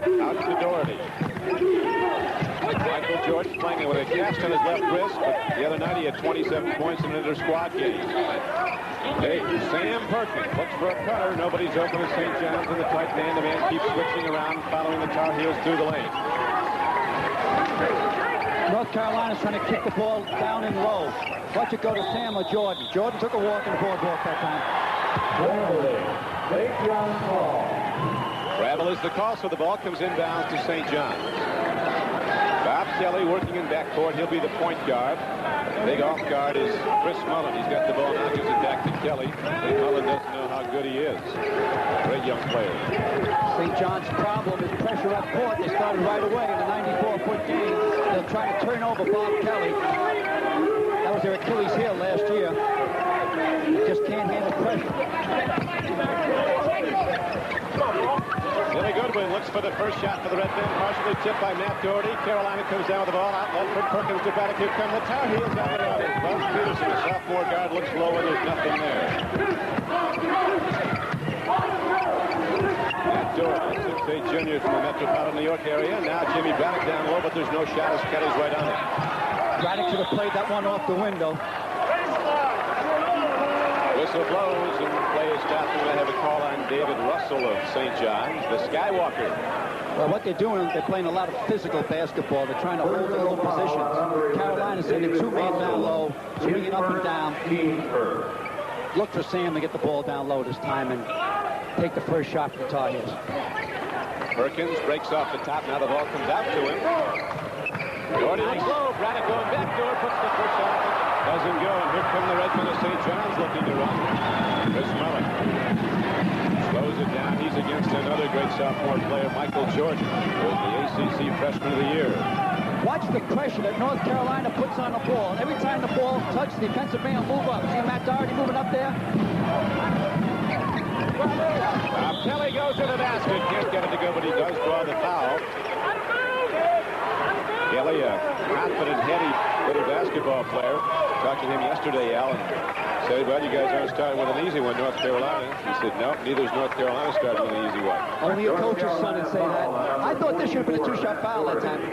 Out to Doherty. Michael Jordan playing with a cast on his left wrist, but the other night he had 27 points in an inter-squad game. Hey, Sam Perkins looks for a cutter. Nobody's open at St. John's in the tight man. The man keeps switching around, following the Tar Heels through the lane. North Carolina's trying to kick the ball down and low. Watch it go to Sam or Jordan. Jordan took a walk in the boardwalk that time. St. John's ball. Travel is the call, so the ball comes inbounds to St. John's. Bob Kelly working in backcourt. He'll be the point guard. The big off guard is Chris Mullen. He's got the ball now, gives it back to Kelly. But Mullen doesn't know how good he is. Great young player. St. John's problem is pressure up court. They started right away in the 94-foot game. They'll try to turn over Bob Kelly. That was their Achilles heel last year. They just can't handle pressure. Billy Goodwin looks for the first shot for the Red Men. Partially tipped by Matt Doherty. Carolina comes down with the ball. Outlet for Perkins to Braddock. Here come the Tar Heels out of the audience. Buzz Peterson, a sophomore guard, looks lower. There's nothing there. Matt Doherty, 6'8" junior from the metropolitan New York area. Now Jimmy Braddock down low, but there's no shot as Kelly's right on it. Braddock should have played that one off the window. Whistle blows and play is stopped. We're going to have a call on David Russell of St. John's, the Skywalker. Well, what they're doing, they're playing a lot of physical basketball. They're trying to hold their own positions. Carolina's in a two-man down low, swinging up and down. Look for Sam to get the ball down low this time and take the first shot for the Tar Heels. Perkins breaks off the top. Now the ball comes out to him. Doherty looks low. Braddock going back door, puts the first shot. Doesn't go, and here come the Red Men of St. John's looking to run. Chris Mullen slows it down. He's against another great sophomore player, Michael Jordan, who is the ACC Freshman of the Year. Watch the pressure that North Carolina puts on the ball. Every time the ball touches, the defensive man will move up. See Matt Doherty moving up there? Kelly goes to the basket. Can't get it to go, but he does draw the foul. Kelly, a confident, heady little basketball player. Talked to him yesterday, Al, and said, well, you guys aren't starting with an easy one, North Carolina. He said, no, neither is North Carolina starting with an easy one. Only a coach's son would say that. I thought this should have been a two-shot foul that time.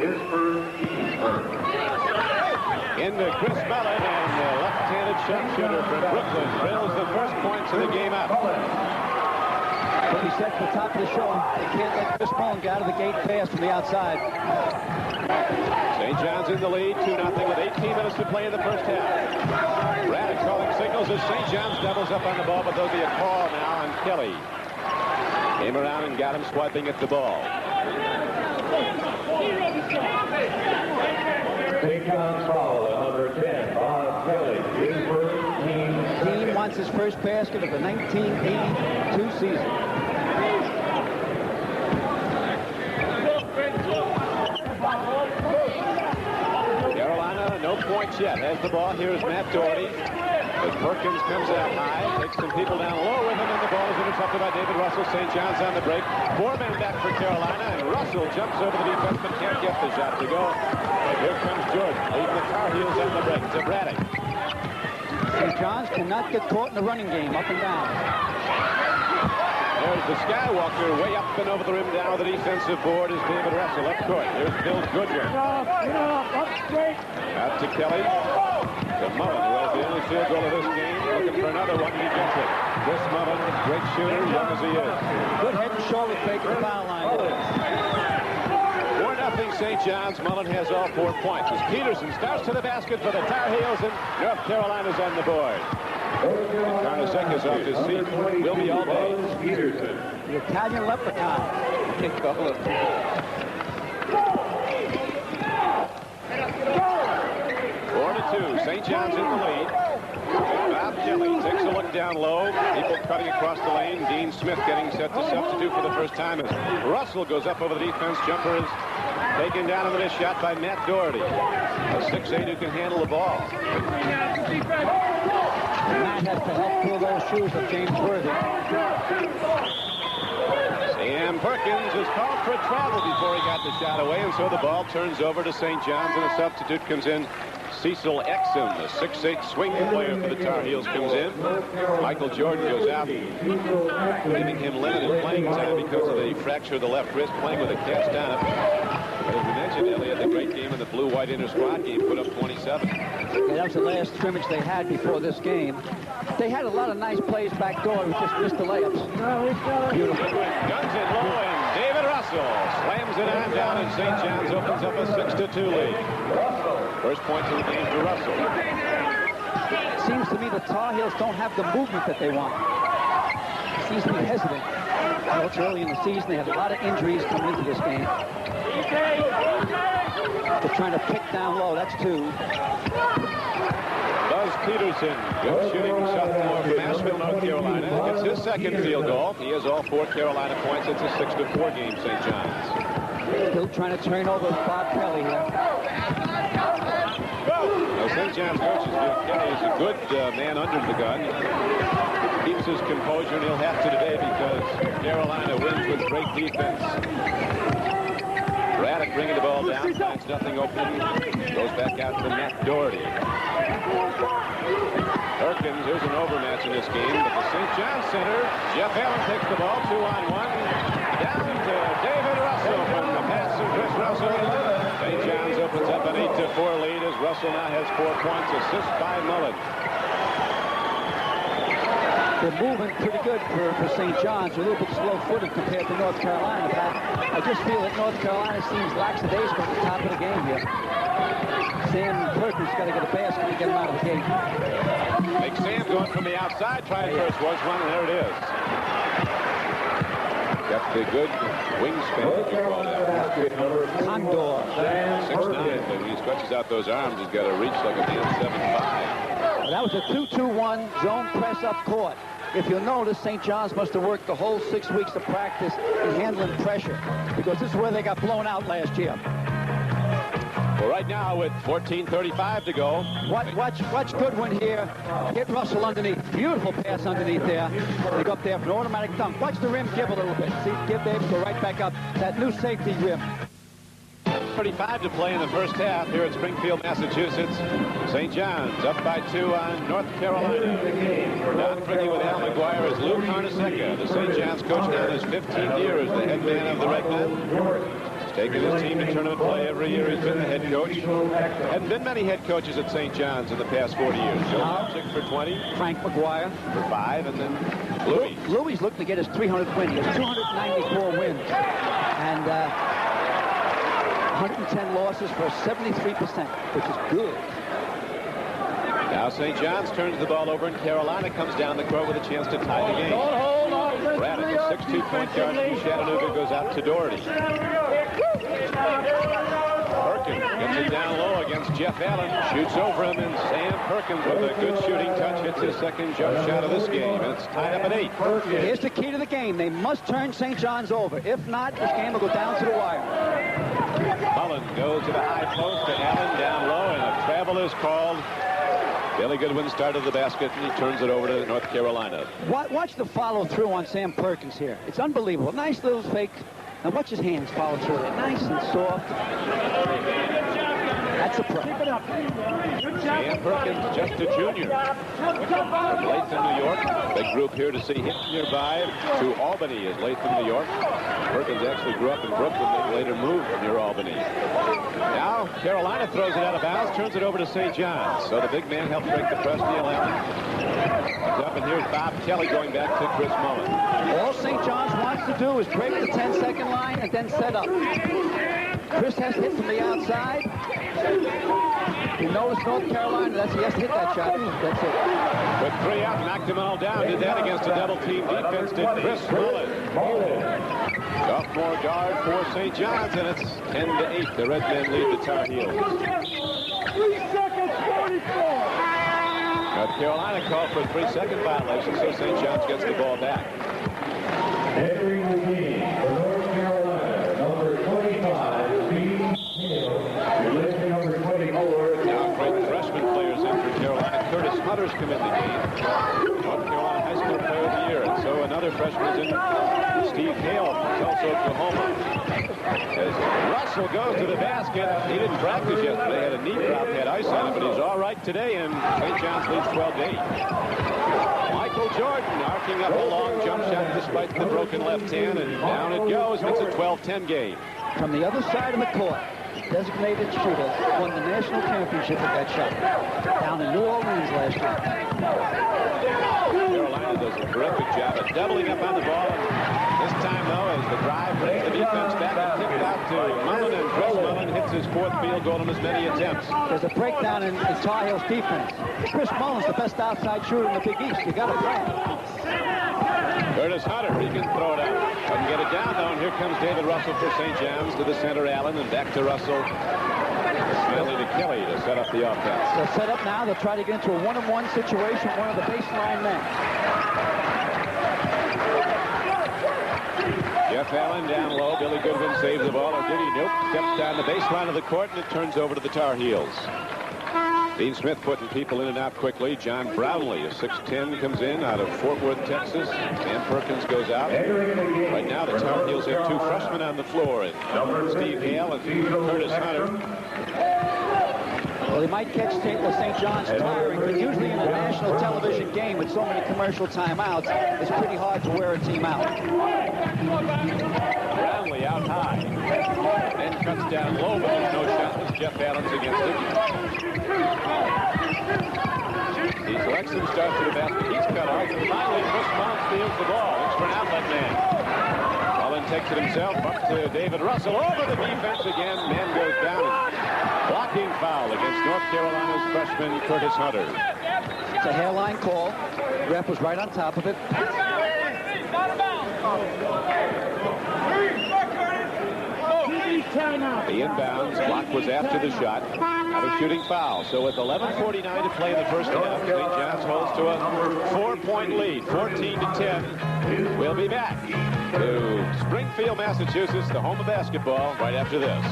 Into Chris Mullen, and the left-handed sharpshooter from Brooklyn drills the first points of the game out. But we said at the top of the show, they can't let Chris Mullen get out of the gate fast from the outside. St. John's in the lead, 2-0 with 18 minutes to play in the first half. Braddock calling signals as St. John's doubles up on the ball, but there'll be a call now on Kelly. Came around and got him swiping at the ball. St. John's foul on number 10, Bob Kelly. His first Team wants his first basket of the 1982 season. Carolina, no points yet. Has the ball. Here's Matt Doherty. As Perkins comes out high, takes some people down low with him, and the ball is intercepted by David Russell. St. John's on the break. 4 men back for Carolina, and Russell jumps over the defense, but can't get the shot to go. And here comes Jordan, leading the Tar Heels on the break to Braddock. St. John's cannot get caught in the running game, up and down. There's the Skywalker way up and over the rim. Down the defensive board is David Russell. Up court. There's Bill Goodwin. Out to Kelly. To Mullen, who has the only field goal of this game. Looking for another one. He gets it. Chris Mullen, great shooter, young as he is. Good head and shoulder fake at the foul line. 4-0 St. John's. Mullen has all 4 points. As Peterson starts to the basket for the Tar Heels, and North Carolina's on the board. Carnesec is off his seat. Will be all day. The Italian leprechaun. 4-2. St. John's in the lead. Bob Kelly takes a look down low. People cutting across the lane. Dean Smith getting set to substitute for the first time as Russell goes up over the defense. Jumper is taken down on the missed shot by Matt Doherty. A 6'8" who can handle the ball. Matt has to help pull those shoes of James Worthy. Sam Perkins is called for a travel before he got the shot away, and so the ball turns over to St. John's, and a substitute comes in. Cecil Exum, the 6'8" swing player for the Tar Heels, comes in. Michael Jordan goes out, giving him limited playing time because of the fracture of the left wrist, playing with a cast on it. But as we mentioned, Elliott, the great game in the blue-white inter-squad game, put up 27. Yeah, that was the last scrimmage they had before this game. They had a lot of nice plays back door. It just missed the layups. Beautiful. Guns it low, and David Russell slams it on down, and St. John's opens up a 6-2 lead. First points of the game to Russell. It seems to me the Tar Heels don't have the movement that they want. It seems to be hesitant. Well, it's early in the season. They have a lot of injuries coming into this game. They're trying to pick down low. That's two. Buzz Peterson, good shooting sophomore from Asheville, North Carolina, gets his second field goal. He has all 4 Carolina points. It's a 6-4 game, St. John's. Still trying to turn over Bob Kelly here. Now, St. John's coach Kelly is a good man under the gun. Keeps his composure, and he'll have to today because Carolina wins with great defense. Braddock bringing the ball down, finds nothing open, goes back out to Matt Doherty. Perkins, here's an overmatch in this game, but the St. John's center, Jeff Allen takes the ball, 2-on-1, down to David Russell from the pass of Chris Russell. St. John's opens up an 8-4 lead as Russell now has 4 points, assist by Mullen. They're moving pretty good for St. John's. A little bit slow-footed compared to North Carolina. But I just feel that North Carolina seems lackadaisical at the top of the game here. Sam Perkins got to get a basket and get him out of the gate. Big Sam going from the outside, trying first, was one, and there it is. Got the good wingspan, as you call that. Condor. 6'9", but when he stretches out those arms, he's got a reach like a man 7'5". Well, that was a 2-2-1 zone press up court. If you'll notice, St. John's must have worked the whole 6 weeks of practice in handling pressure because this is where they got blown out last year. Well, right now with 14:35 to go. Watch Goodwin here. Hit Russell underneath. Beautiful pass underneath there. They go up there for an automatic dunk. Watch the rim give a little bit. See, give there, go right back up. That new safety rim. 35 to play in the first half here at Springfield, Massachusetts. St. John's up by 2 on North Carolina. Down drinking with Al McGuire is Lou Carnesecca, the St. John's coach now in his 15th year as the head man of the Red Men. He's taken his team to tournament play every year. He's been the head coach. Hadn't been many head coaches at St. John's in the past 40 years. Joe Tomczyk for 20. Frank McGuire for 5, and then Louis. Louis looking to get his 300th win. He has 294 wins. And 110 losses for 73%, which is good. Now St. John's turns the ball over, and Carolina comes down the court with a chance to tie the game. Braddock, a 6'2" point guard from Chattanooga, goes out to Doherty. Perkins gets it down low against Jeff Allen, shoots over him, and Sam Perkins with a good shooting touch hits his second jump shot of this game, and it's tied up at 8. Here's the key to the game. They must turn St. John's over. If not, this game will go down to the wire. Mullen goes to the high post to Allen down low, and a travel is called. Billy Goodwin started the basket, and he turns it over to North Carolina. Watch the follow-through on Sam Perkins here. It's unbelievable. Nice little fake. And watch his hands follow through there. Nice and soft. That's a pro. Keep it up. Sam Perkins, just a junior. From Latham, New York. Big group here to see him nearby to Albany as Latham, New York. Perkins actually grew up in Brooklyn, then later moved near Albany. Now Carolina throws it out of bounds, turns it over to St. John's. So the big man helps break the press. Neil Allen. He's up, and here's Bob Kelly going back to Chris Mullen. All St. John's wants to do is break the 10-second line and then set up. Chris has hit from the outside. You notice North Carolina, he has to hit that shot. That's it. With 3 out, knocked them all down. Did that against a double-team defense. Did Chris Mullen. Sophomore guard for St. John's, and it's 10-8. The Red Men lead the Tar Heels. 3 seconds, 44. North Carolina called for a 3-second violation, so St. John's gets the ball back. Entering the game for North Carolina, number 25, Steve Hill. Releasing number 24. Now great freshman players in for Carolina. Curtis Hunter's come in the game. North Carolina High School Player of the Year. And so another freshman is in, Steve Hale from Tulsa, Oklahoma. As Russell goes to the basket. He didn't practice yesterday. Had a knee drop, had ice on it, but he's all right today, and St. John's leads 12-8. Michael Jordan arcing up a long jump shot despite the broken left hand, and down it goes. It's a 12-10 game. From the other side of the court, designated shooter won the national championship with that shot down in New Orleans last year. Carolina does a terrific job of doubling up on the ball. And this time, though, as the drive brings the defense back and kicked out to Mullen, and Chris Mullen hits his 4th field goal in as many attempts. There's a breakdown in Tar Heels defense. Chris Mullen's the best outside shooter in the Big East. You got to play. Curtis Hunter, he can throw it out. Doesn't get it down, though, and here comes David Russell for St. John's to the center, Allen, and back to Russell. Smiley to Kelly to set up the offense. They'll set up now. They'll try to get into a one-on-one situation, one of the baseline men. Jeff Allen down low. Billy Goodwin saves the ball. Or did he? Nope. Steps down the baseline of the court, and it turns over to the Tar Heels. Dean Smith putting people in and out quickly. John Brownlee, a 6'10", comes in out of Fort Worth, Texas. Dan Perkins goes out. Right now, the Tar Heels have 2 freshmen on the floor, and Steve Hale and Curtis Hunter. Well, they might catch St. John's tiring, but usually in a national television game with so many commercial timeouts, it's pretty hard to wear a team out. Brownlee out high. Then cuts down low, but there's no shot as Jeff Allen's against it. He selects and starts to the basket. He's cut off, and finally Chris Mullen steals the ball. Looks for an outlet man. Mullen takes it himself up to David Russell. Over the defense again. Man goes down. Blocking foul against North Carolina's freshman Curtis Hunter. It's a hairline call. The ref was right on top of it. The inbounds block was after the shot. Not a shooting foul. So with 11:49 to play in the first half, St. John's holds to a 4-point lead, 14-10. We'll be back to Springfield, Massachusetts, the home of basketball, right after this.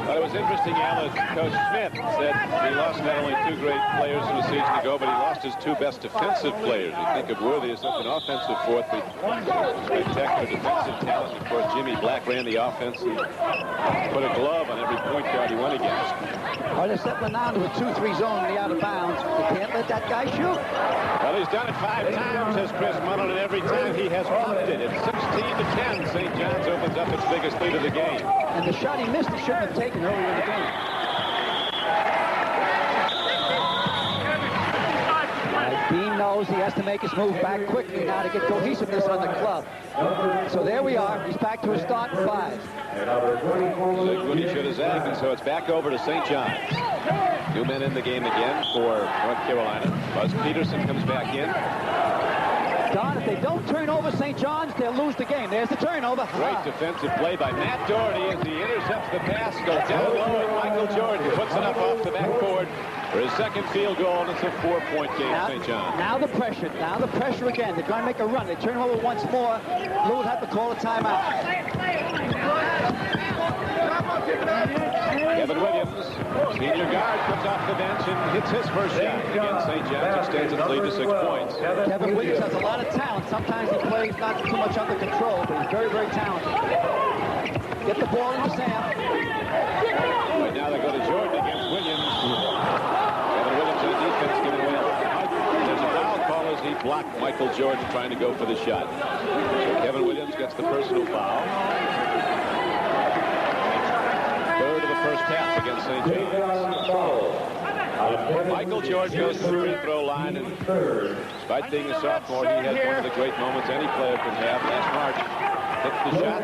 But it was interesting, Alan. Coach Smith said he lost not only 2 great players from the season ago, but he lost his 2 best defensive players. You think of Worthy as such an offensive fourth, but spectacular defensive talent. Of course, Jimmy Black ran the offense and put a glove on every point guard he went against. Well, they're settling down to a 2-3 zone in the out of bounds. They can't let that guy shoot. Well, he's done it 5 times, says Chris Mullen, and every time he has pumped it. It's 16-10. St. John's opens up its biggest lead of the game. And the shot he missed, he shouldn't have taken earlier in the game. Dean knows he has to make his move back quickly now to get cohesiveness on the club. So there we are. He's back to a start 5. Goody should have zagged, and so it's back over to St. John's. 2 men in the game again for North Carolina. Buzz Peterson comes back in. Don, if they don't turn over St. John's, they'll lose the game. There's the turnover. Great defensive play by Matt Doherty as he intercepts the pass, goes down low, and Michael Jordan puts it up off the backboard for his 2nd field goal, and it's a 4-point game, St. John's. Now the pressure again. They're going to make a run. They turn over once more. Lou will have to call a timeout. Kevin Williams, senior guard, comes off the bench and hits his first shot against St. John's, extends its lead to 6 points. Kevin Williams has a lot of talent. Sometimes he plays not too much under control, but he's very, very talented. Get the ball into Sam. Right now they go to Jordan against Williams. Kevin Williams on defense giving away. There's a foul call as he blocked Michael Jordan trying to go for the shot. So Kevin Williams gets the personal foul. Third of the first half against St. John's. Michael Jordan goes to the free throw line, and despite being a sophomore, he has one of the great moments any player can have. Last March, hit the shot,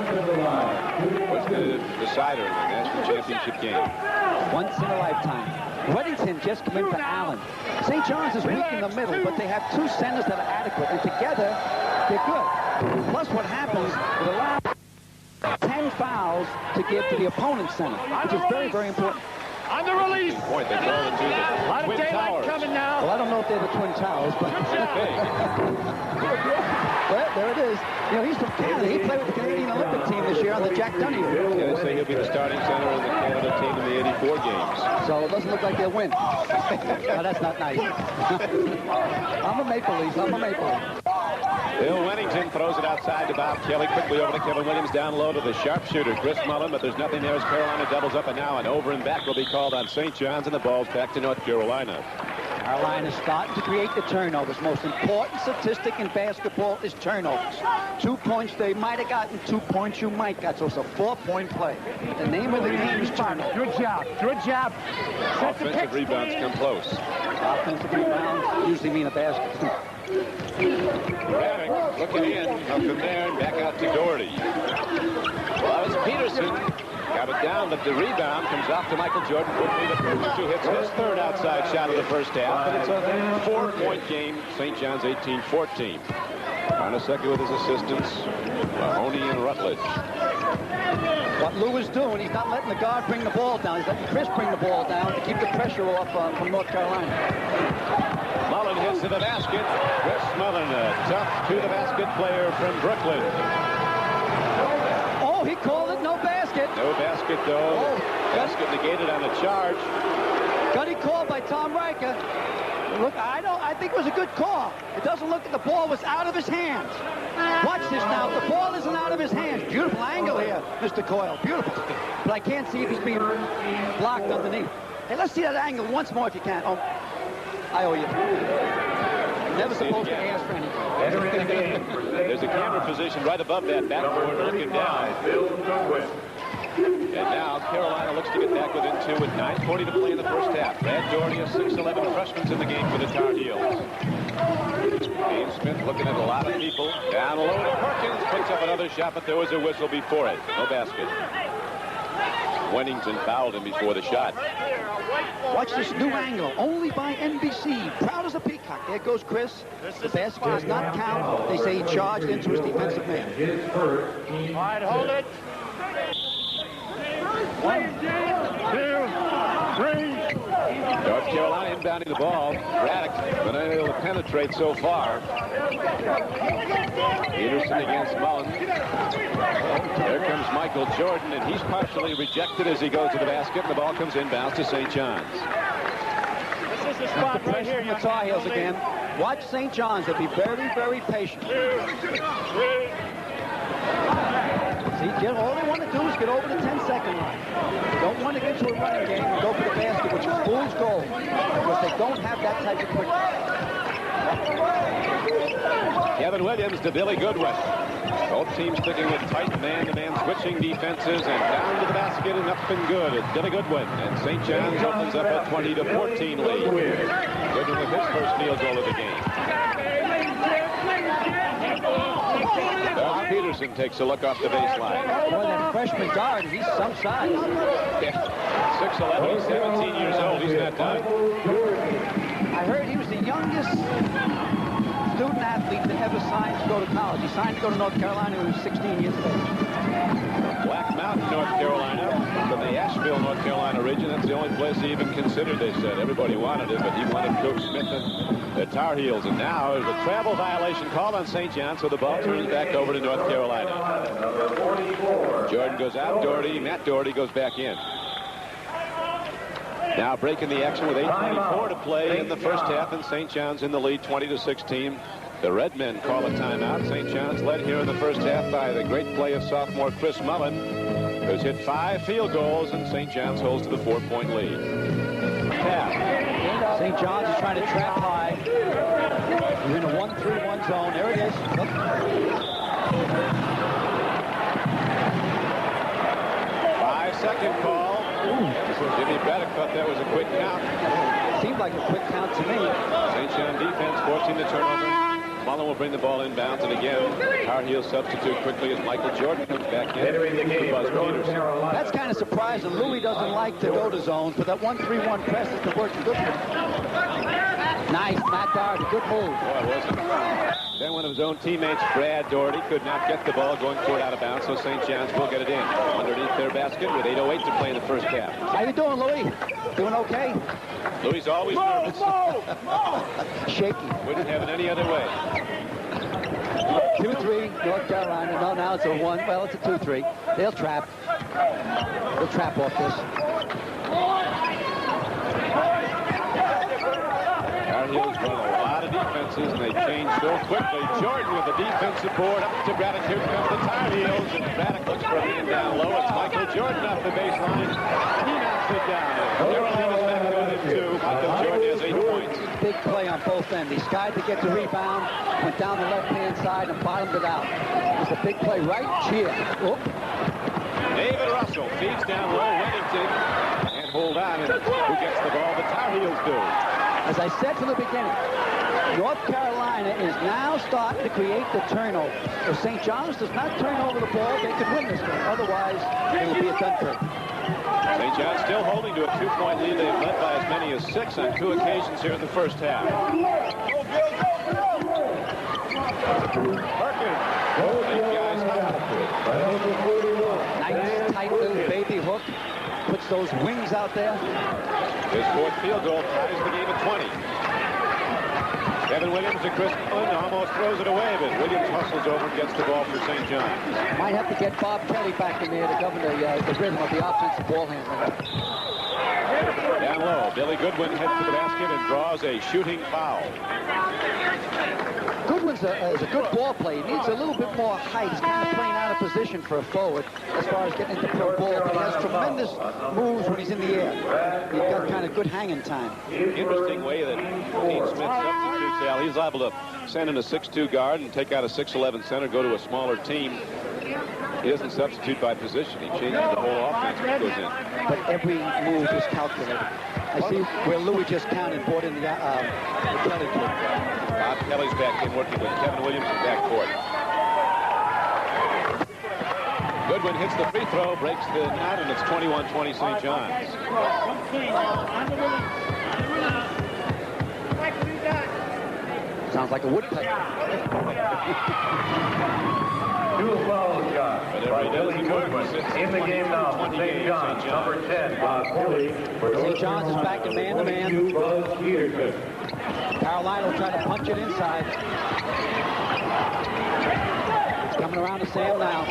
was the decider in the national championship game. Once in a lifetime. Weddington just come in for Allen. St. John's is weak in the middle, but they have 2 centers that are adequate, and together, they're good. Plus, what happens, it allows 10 fouls to give to the opponent's center, which is very, very important. On the release. Point, they call it to A lot the of Twin daylight Towers. coming now. Well, I don't know if they're the Twin Towers, but well, there it is. You know, he's from Canada. He played with the Canadian Olympic team this year on the Jack Dunny. Yeah, they say he'll be the starting center of the Canada team in the '84 games. So it doesn't look like they'll win. No, that's not nice. I'm a Maple Leaf. Bill Wennington throws it outside to Bob Kelly. Quickly over to Kevin Williams. Down low to the sharpshooter, Chris Mullen. But there's nothing there as Carolina doubles up. And now an over and back will be called on St. John's. And the ball's back to North Carolina. Carolina's starting to create the turnovers. Most important statistic in basketball is turnovers. 2 points they might have gotten, 2 points you might got. So it's a 4-point play. The name of the game is turnovers. Good job. Good job. Offensive rebounds come close. Offensive rebounds usually mean a basket. Braddock looking in, up from there, and back out to Doherty. Well, it's Peterson. Got it down, but the rebound comes off to Michael Jordan. Quickly to Peterson, who hits his third outside shot of the first half. But it's a 4-point game. St. John's 18-14. Conasecca with his assistants, Mahoney and Rutledge. What Lou is doing, he's not letting the guard bring the ball down. He's letting Chris bring the ball down to keep the pressure off from North Carolina. Mullen hits to the basket. Chris Mullen, a tough to-the-basket player from Brooklyn. Oh, he called it no basket. No basket, though. Oh, basket negated on a charge. Got it called by Tom Riker. Look, I think it was a good call. It doesn't look like the ball was out of his hands. Watch this now. The ball isn't out of his hands. Beautiful angle here, Mr. Coyle. Beautiful. But I can't see if he's being blocked underneath. Hey, let's see that angle once more if you can. Oh, I owe you. Never supposed to ask for anything. There's a camera position right above that backboard looking down. And now Carolina looks to get back within 2 with 9:40 to play in the first half. Brad Doherty, a 6'11" freshman's in the game for the Tar Heels. James Smith looking at a lot of people. Down low to Perkins, puts up another shot, but there was a whistle before it. No basket. Wennington fouled him before the shot. Watch this new angle, only by NBC. Proud as a peacock. There goes Chris. The basket does not count. They say he charged into his defensive man. All right, hold it. 1, 2, 3. North Carolina inbounding the ball. Braddock been able to penetrate so far. Peterson against Mullen. There comes Michael Jordan, and he's partially rejected as he goes to the basket, and the ball comes inbounds to St. John's. This is the spot right here, The Tar Heels again. Watch St. John's. They'll be very, very patient. 2, 3. See, all they want to do is get over the 10-second line. They don't want to get to a running game and go for the basket, which is fool's gold, because they don't have that type of quickness. Kevin Williams to Billy Goodwin. Both teams sticking with tight man-to-man switching defenses, and down to the basket and up and good. It's Billy Goodwin, and St. John's opens up a 20-14 lead. Goodwin with his first field goal of the game. Doug Peterson takes a look off the baseline. Boy, that freshman guard, he's some size. 6'11", he's 17 years old. He's not done. I heard he was the youngest student athlete to ever sign to go to college. He signed to go to North Carolina when he was 16 years of age. Black Mountain, North Carolina, from the Asheville, North Carolina region. That's the only place he even considered, they said. Everybody wanted it, but he wanted Coach Smith and the Tar Heels. And now there's a travel violation called on St. John, so the ball turns back over to North Carolina. Jordan goes out, Matt Doherty goes back in. Now breaking the action with 8:24 to play in the first half, and St. John's in the lead 20-16. The Red Men call a timeout. St. John's led here in the first half by the great play of sophomore Chris Mullen, who's hit 5 field goals, and St. John's holds to the 4-point lead. St. John's is trying to trap high. You're in a 1-3-1 zone. There it is. 5-second call. Jimmy Braddock thought that was a quick count. Seemed like a quick count to me. St. John defense forcing the turnover. Mullen will bring the ball inbounds, and again, Tar Heels substitute quickly as Michael Jordan comes back in. Buzz Peterson. That's kind of surprising. Louis doesn't like to go to zones, but that 1-3-1 press has been working good for him. Nice, Matt Doherty, good move. Boy, wasn't it? Then one of his own teammates, Brad Doherty, could not get the ball going for it out of bounds, so St. John's will get it in underneath their basket with 8:08 to play in the first half. How you doing, Louis? Doing okay? Louis always nervous. Shaky. Wouldn't have it any other way. 2-3, North Carolina. No, now it's a 1. Well, it's a 2-3. They'll trap. They'll trap off this. Tar Heels run a lot of defense offenses, and they change so quickly. Jordan with the defensive board up to Braddock. Here comes the Tar Heels, and Braddock looks for a man down low. It's Michael Jordan off the baseline. He knocks it down. Carolina's back on it, too. Michael Jordan has 8 points. Big play on both ends. He skied to get the rebound, went down the left-hand side, and bottomed it out. It's a big play right here. Oop. David Russell feeds down low. Whittington can't hold on, and who gets the ball? The Tar Heels do. As I said from the beginning, North Carolina is now starting to create the turnover. If St. John's does not turn over the ball, they could win this game. Otherwise, it will be a Dunkirk. St. John's still holding to a 2-point lead. They've led by as many as 6 on 2 occasions here in the first half. Perkins. Nice, tight little baby hook. Puts those wings out there. His 4th field goal ties the game at 20. Kevin Williams to Chris Mullen almost throws it away, but Williams hustles over and gets the ball for St. John's. Might have to get Bob Kelly back in there to govern the rhythm of the offensive ball handling. Down low, Billy Goodwin heads to the basket and draws a shooting foul. Goodwin's is a good ball play. He needs a little bit more height. He's kind of playing out of position for a forward as far as getting into pro ball, but he has tremendous moves when he's in the air. He's got kind of good hanging time. Interesting way that Dean Smith substitutes Al. He's able to send in a 6'2 guard and take out a 6'11 center, go to a smaller team. He doesn't substitute by position. He changes the whole offense when he goes in. But every move is calculated. I see where Louis just counted, brought in the Kelly kid. Bob Kelly's back in working with Kevin Williams in backcourt. Goodwin hits the free throw, breaks the knot, and it's 21-20 St. John's. Sounds like a woodpecker. 2 foul shots by Billy Goodwin. In the game now, St. John's, number 10, Bob Kelly. St. John's is back in man-to-man. Carolina will try to punch it inside. It's coming around to Sam now.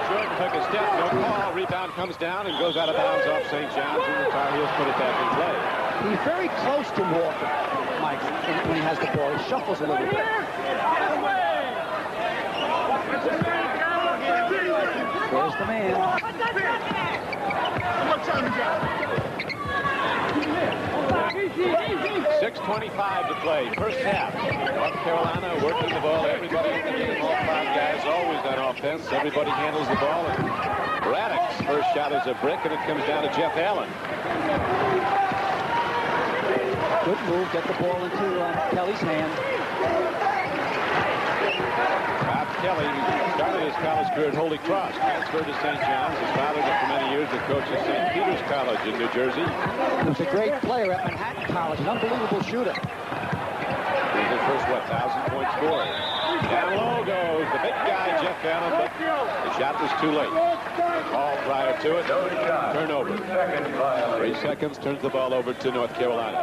Jordan took a step, no call. Rebound comes down and goes out of bounds off St. John's, and the Tar Heels put it back in play. He's very close to Walker, Mike, when he has the ball. He shuffles a little bit. There's the man. 6:25 to play, first half. North Carolina working the ball. Everybody in the game, all 5 guys always on offense. Everybody handles the ball. And Braddock's first shot is a brick, and it comes down to Jeff Allen. Good move, get the ball into Kelly's hand. Bob Kelly started his college career at Holy Cross, transferred to St. John's. His father was for many years the coach at St. Peter's College in New Jersey. He was a great player at Manhattan College, an unbelievable shooter. He's his first, 1,000-point scorer. Down low goes the big guy, Jeff Allen, but the shot was too late. Ball prior to it, turnover. 3 seconds, turns the ball over to North Carolina.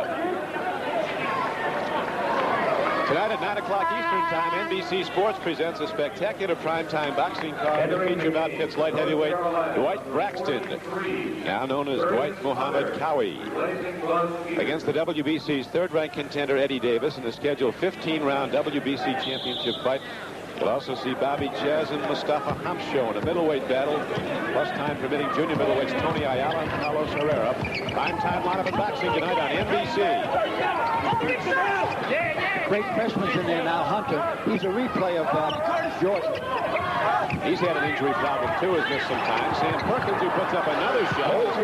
Tonight at 9 o'clock Eastern Time, NBC Sports presents a spectacular primetime boxing card that features outfits light heavyweight Dwight Braxton, now known as Dwight Muhammad Cowie, against the WBC's third-ranked contender Eddie Davis in the scheduled 15-round WBC championship fight. We'll also see Bobby Ches and Mustafa Hamsho in a middleweight battle, plus time permitting junior middleweights Tony Ayala and Carlos Herrera. Primetime lineup of boxing tonight on NBC. Great freshman's in there now, Hunter. He's a replay of Jordan. He's had an injury problem, too, has missed some time. Sam Perkins, who puts up another shot, was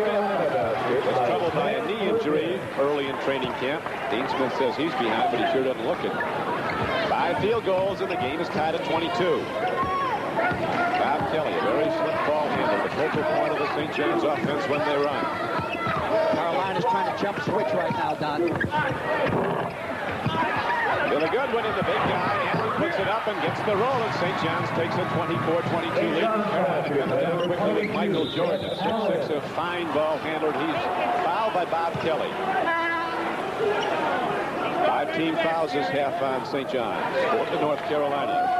troubled by a knee injury early in training camp. Dean Smith says he's behind, but he sure doesn't look it. 5 field goals, and the game is tied at 22. Bob Kelly, a very slick ball handler, the focal point of the St. John's offense when they run. Carolina's trying to jump switch right now, Don. Billy Goodwin in the big guy. Henry puts it up and gets the roll, and St. John's takes a 24-22 lead. Carolina comes down quickly with Michael Jordan, 6'6", a fine ball handler. He's fouled by Bob Kelly. 5 team fouls this half on St. John's. 4 to North Carolina.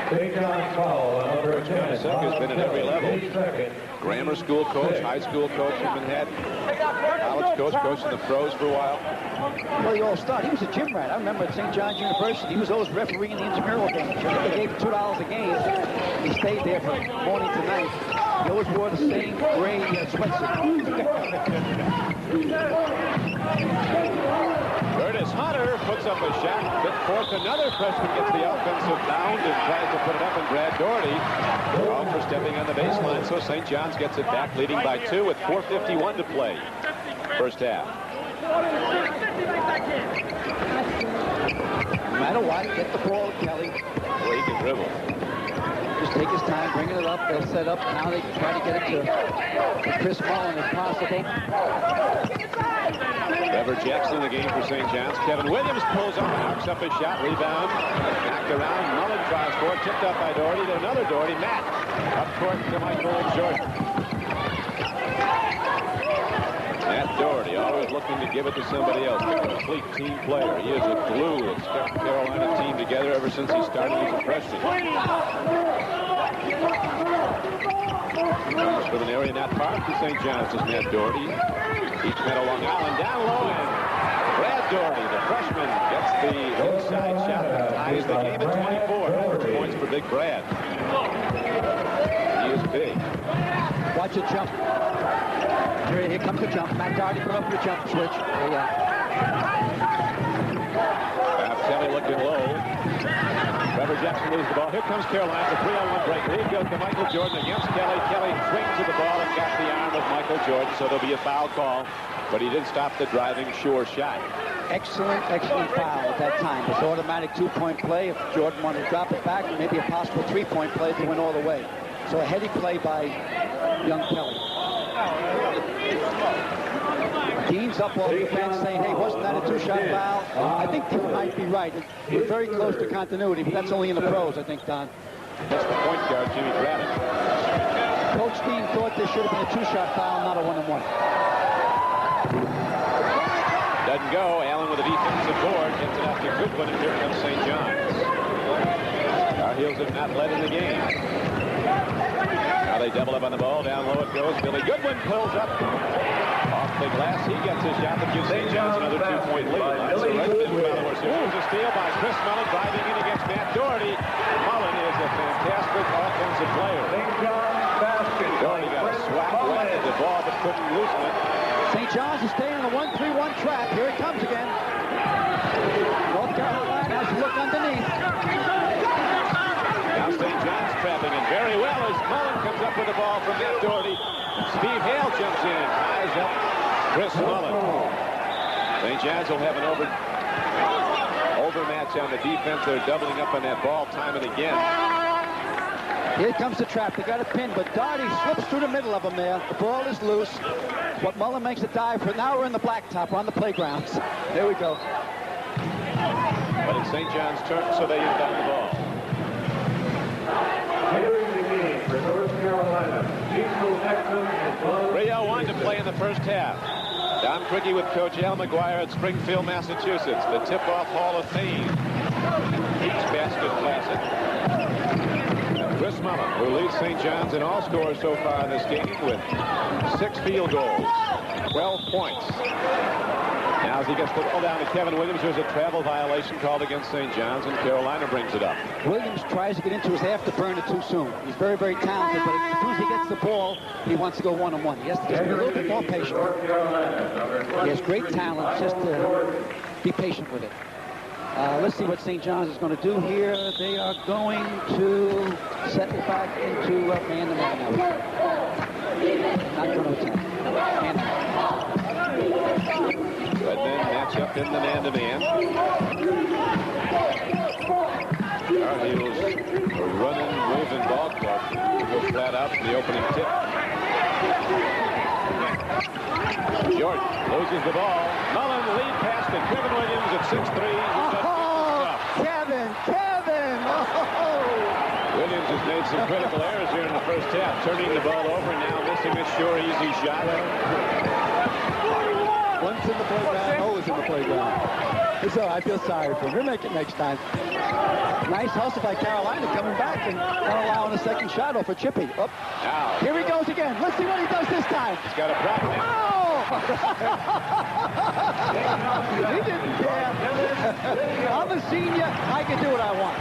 St. John's foul, number 10. Has been been at every level. Grammar school coach, high school coach, even had college coach, coaching the pros for a while. Well, he all started. He was a gym rat. I remember at St. John's University, he was always refereeing the intramural games. I think they gave him $2 a game. He stayed there from morning to night. He always wore the same gray sweatsuit. Curtis Hunter puts up a shot. But fourth, another freshman gets the offensive bound and tries to put it up, and Brad Doherty called for stepping on the baseline. So St. John's gets it back, leading by 2 with 4:51 to play. First half. No matter what, get the ball, Kelly. Well, he can dribble. Just take his time, bringing it up. They'll set up. Now they try to get it to Chris Mullen if possible. Trevor Jackson in the game for St. John's. Kevin Williams pulls up and arcs up a shot. Rebound. Knocked around. Mullen tries for it. Tipped up by Doherty to another Doherty. Matt up court to Michael Jordan. Matt Doherty always looking to give it to somebody else. A complete team player. He is a glue that's kept the Carolina team together ever since he started as a freshman. With an area not far from St. John's is Matt Doherty. Each met Long Island down low, and Brad Doherty, the freshman, gets the inside shot and ties the game at 24. 4 points for Big Brad. He is big. Watch it jump. Here comes the jump. Matt Doherty put up the jump switch. There you go. Kelly looking low. Trevor Jackson moves the ball. Here comes Carolina. The 3-on-1 break. Lead goes to Michael Jordan against Kelly. Kelly swings to the ball and got the arm of Michael Jordan, so there'll be a foul call. But he did stop the driving sure shot. Excellent Foul at that time. It's automatic 2-point play. If Jordan wanted to drop it back, maybe a possible 3-point play if he went all the way. So a heady play by young Kelly. Dean's up off the bench saying, hey, wasn't that a 2-shot foul? I think Dean might be right. It's very close to continuity, but that's only in the pros, I think, Don. That's the point guard, Jimmy Braddock. Coach Dean thought there should have been a 2-shot foul, not a 1-on-1. Doesn't go. Allen with a defensive board. Gets it out to Goodwin, and here comes St. John's. Our Heels have not led in the game. Now they double up on the ball. Down low it goes. Billy Goodwin pulls up. Off the glass. He gets a shot that gives St. John's another 2-point lead. That's a Redmond followers. Here's a steal by Chris Mullen, driving in against Matt Doherty. Mullen is a fantastic offensive player. Doherty got a swat right at the ball, but couldn't loosen it. St. John's is staying on the 1-3-1 track. Here it comes again. North Carolina has to look underneath. Now St. John's trapping it very well as Mullen comes up with the ball from Matt Doherty. Steve Hale jumps in, ties up Chris Mullen. St. John's will have an overmatch on the defense. They're doubling up on that ball time and again. Here comes the trap. They got a pin, but Doherty slips through the middle of them there. The ball is loose. What Mullen makes a dive for. Now we're in the blacktop. We're on the playgrounds. There we go. But it's St. John's turn, so they inbound the ball. Entering the game for North Carolina, 3:01 to play in the first half. Don Quickie with Coach Al McGuire at Springfield, Massachusetts. The Tip-Off Hall of Fame. Each basket classic. Chris Mullen, who leads St. John's in all scores so far in this game with 6 field goals, 12 points. Now as he gets the ball down to Kevin Williams, there's a travel violation called against St. John's, and Carolina brings it up. Williams tries to get into his afterburner too soon. He's very, very talented, but as soon as he gets the ball, he wants to go 1-on-1. He has to just be a little bit more patient. He has great talent, just to be patient with it. Let's see what St. John's is going to do here. They are going to settle back into man-to-man now. Not going to attempt. Redmond match up in the man-to-man. Our Heels are running, moving ball club. Go flat out for the opening tip. Jordan loses the ball. Mullen lead pass to Kevin Williams at 6'3". Kevin! Williams has made some critical errors here in the first half, turning the ball over, now missing a sure, easy shot. Once in the playground, always in the playground. It's all right. I feel sorry for him. We'll make it next time. Nice hustle by Carolina coming back and not allowing a second shot off for Chippy. Oh. Now, Here he goes again. Let's see what he does this time. he's got a problem. Oh! He didn't care. I'm a senior. I can do what I want.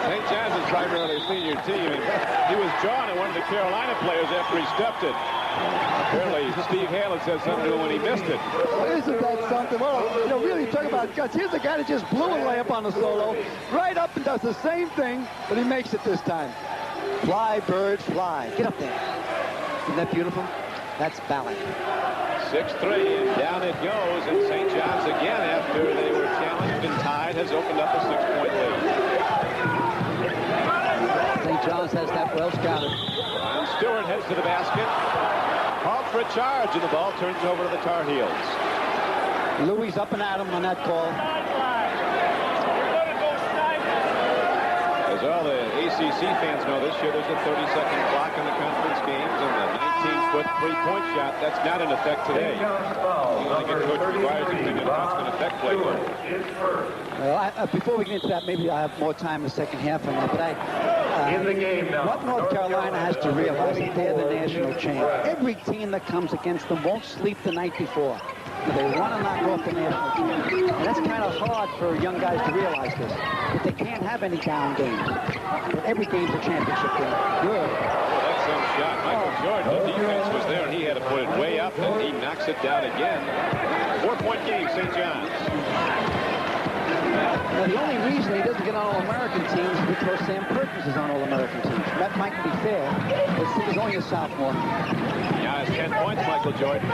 St. John's is primarily a senior team, and he was drawn at one of the Carolina players after he stuffed it. Apparently, Steve Hale said something to him when he missed it. Isn't that something? Well, really talk about guts. Here's a guy that just blew a layup on the solo, right up and does the same thing, but he makes it this time. Fly, bird, fly. Get up there. Isn't that beautiful? That's ballet. 6-3, and down it goes, and St. John's again, after they were challenged and tied, has opened up a 6-point lead. St. John's has that well scouted. Ron Stewart heads to the basket. Called for a charge, and the ball turns over to the Tar Heels. Louis up and at him on that call. As all the ACC fans know, this year there's a 30-second clock in the conference games, and the 19-foot three-point shot, that's not in effect today. I think a coach requires it to be in constant effect play. Well, before we get into that, maybe I have more time in the second half on that, but In the game now. what North Carolina has to realize is they're the national champ. Every team that comes against them won't sleep the night before. They want to knock off the national team. And that's kind of hard for young guys to realize this. But they can't have any down games. Every game's a championship game. Good. Oh, that's some shot. Michael Jordan, the defense was there, and he had to put it way up, and he knocks it down again. 4-point game, St. John's. Now, the only reason he doesn't get on All-American teams is because Sam Perkins is on All-American teams. That might be fair, but he's only a sophomore. Yeah, it's 10 points, Michael Jordan.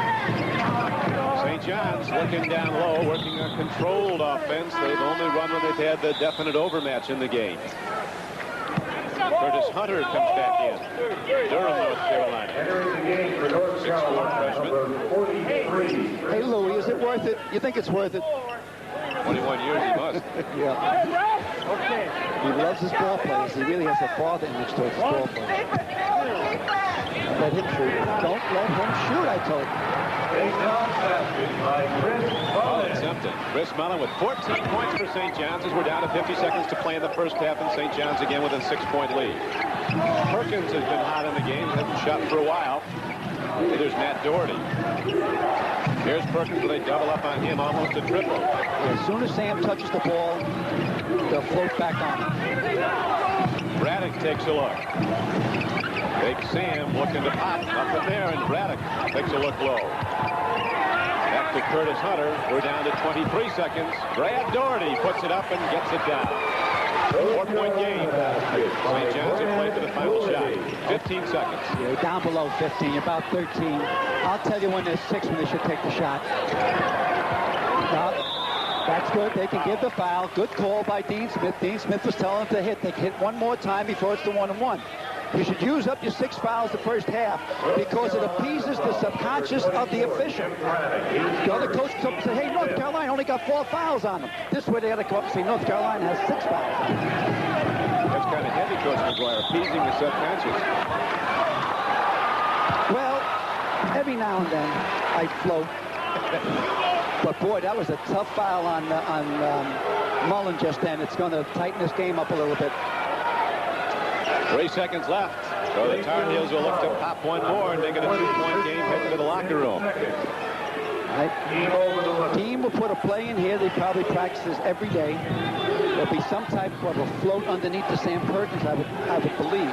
St. John's looking down low, working a controlled offense. They've only run when they've had the definite overmatch in the game. Curtis Hunter comes back in. Durham, North Carolina. Entering the game for North Carolina, number 43. Hey, Louie, is it worth it? You think it's worth it? 21 years he must. Yeah. Okay. He loves his ball players. He really has a father image towards his ball players. Let him shoot. Don't let him shoot, I told you. By Chris Oh, Mullen. attempted. Chris Mullen with 14 points for St. John's as we're down to 50 seconds to play in the first half, and St. John's again with a 6-point lead. Perkins has been hot in the game, hasn't shot for a while. There's Matt Doherty. Here's Perkins with a double up on him, almost a triple. As soon as Sam touches the ball, they'll float back on him. Braddock takes a look. Big Sam looking to pop up in there, and Braddock takes a look low. Back to Curtis Hunter. We're down to 23 seconds. Brad Doherty puts it up and gets it down. 4-point game. St. John's will play for the final shot. 15 seconds. You're down below 15, about 13. I'll tell you when there's 6 when they should take the shot. That's good. They can give the foul. Good call by Dean Smith. Dean Smith was telling them to hit. They can hit one more time before it's the 1-and-1. You should use up your 6 fouls the first half because it appeases the subconscious of the official. The other coach comes up and says, hey, North Carolina only got 4 fouls on them. This way they ought to come up and say, North Carolina has 6 fouls on them. That's kind of heavy, Coach McGuire, appeasing the subconscious. Well, every now and then I float. But boy, that was a tough foul on Mullen just then. It's going to tighten this game up a little bit. 3 seconds left. So the Tar Heels will look to pop one more and make it a 2-point game heading to the locker room. Team will put a play in here. They probably practice this every day. There'll be some type of a float underneath the Sam Perkins, I would believe.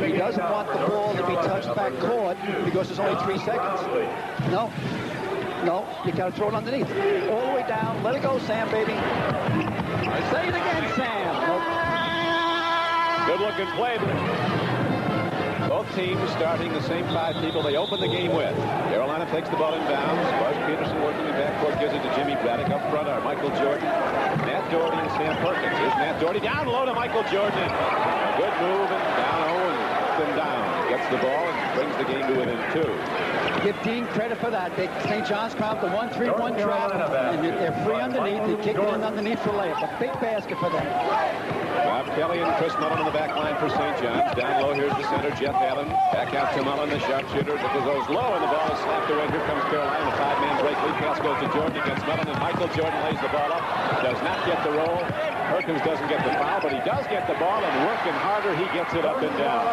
He doesn't want the ball to be touched back court because there's only 3 seconds. No, you got to throw it underneath. All the way down. Let it go, Sam, baby. Say it again, Sam. Good looking play. Both teams starting the same 5 people they open the game with. Carolina takes the ball in bounds. Buzz Peterson working in backcourt, gives it to Jimmy Braddock. Up front are Michael Jordan, Matt Doherty, and Sam Perkins. Here's Matt Doherty down low to Michael Jordan. Good move and down and up and down. Gets the ball and brings the game to within 2. Give Dean credit for that. St. John's found the 1-3-1 trap, and they're free underneath. They kick it in underneath for layup. A big basket for them. Bob Kelly and Chris Mullen on the back line for St. John's. Down low, here's the center, Jeff Allen. Back out to Mullen, the sharpshooter. It goes low, and the ball is slapped away. Here comes Carolina. The 5-man break lead. Pass goes to Jordan against Mellon, and Michael Jordan lays the ball up. Does not get the roll. Perkins doesn't get the foul, but he does get the ball, and working harder, he gets it up and down.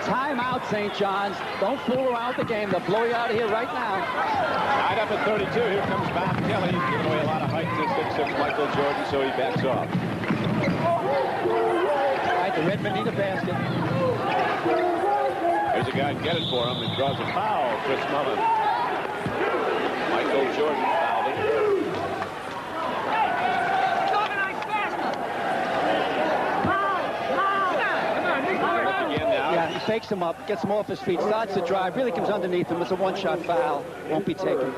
Timeout, St. John's. Don't fool around with the game. They'll blow you out of here right now. Tied up at 32. Here comes Bob Kelly. He's giving away a lot of height to 6'6" Michael Jordan, so he backs off. All right, the Redmen need a basket. There's a guy get it for him. He draws a foul. Chris Mullen. Michael Jordan fouled him. Yeah, he fakes him up, gets him off his feet, starts to drive, really comes underneath him. It's a one-shot foul. Won't be taken.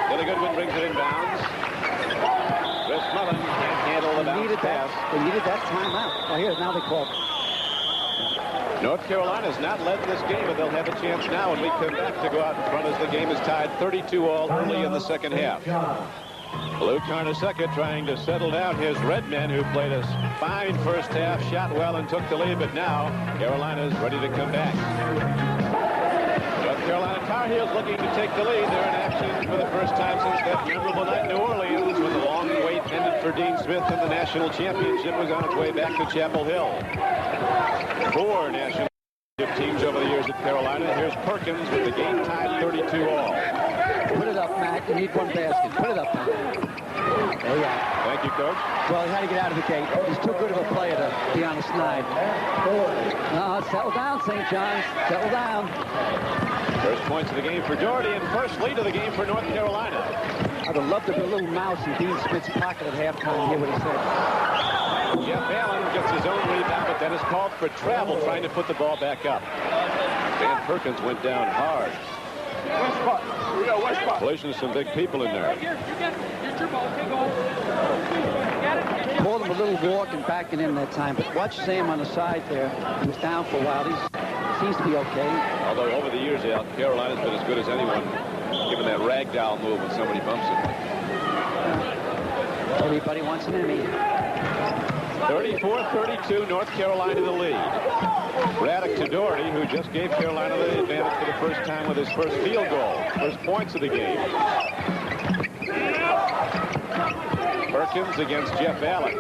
Billy Goodwin brings it inbounds. Chris Mullen can't handle the bounce pass. They needed that timeout. Oh, here, now they call it. North Carolina's not led this game, but they'll have a chance now when we come back to go out in front as the game is tied 32-all early in the second half. Lou Carnesecca trying to settle down his Redmen, who played a fine first half, shot well and took the lead, but now Carolina's ready to come back. North Carolina Tar Heels looking to take the lead. They're in action for the first time since that memorable night in New Orleans when the long wait ended for Dean Smith and the national championship was on its way back to Chapel Hill. 4 national teams over the years at Carolina. Here's Perkins with the game tied 32-all. Put it up, Matt. You need one basket. Put it up, Matt. There you are. Thank you, Coach. Well, he had to get out of the gate. He's too good of a player to be on the snide. No, settle down, St. John's. Settle down. First points of the game for Doherty and first lead of the game for North Carolina. I'd have loved to be a little mouse in Dean Smith's pocket at halftime and hear what he said. Jeff Allen gets his own rebound, but then is called for travel trying to put the ball back up. Van Perkins went down hard. Collision, some big people in there. Called him a little walk and backing in that time, but watch Sam on the side there. He was down for a while. He seems to be okay. Although over the years, Carolina's been as good as anyone, given that ragdoll move when somebody bumps it. Everybody wants an Emmy. 34-32, North Carolina the lead. Braddock to Doherty, who just gave Carolina the advantage for the first time with his first field goal. First points of the game. Perkins against Jeff Allen.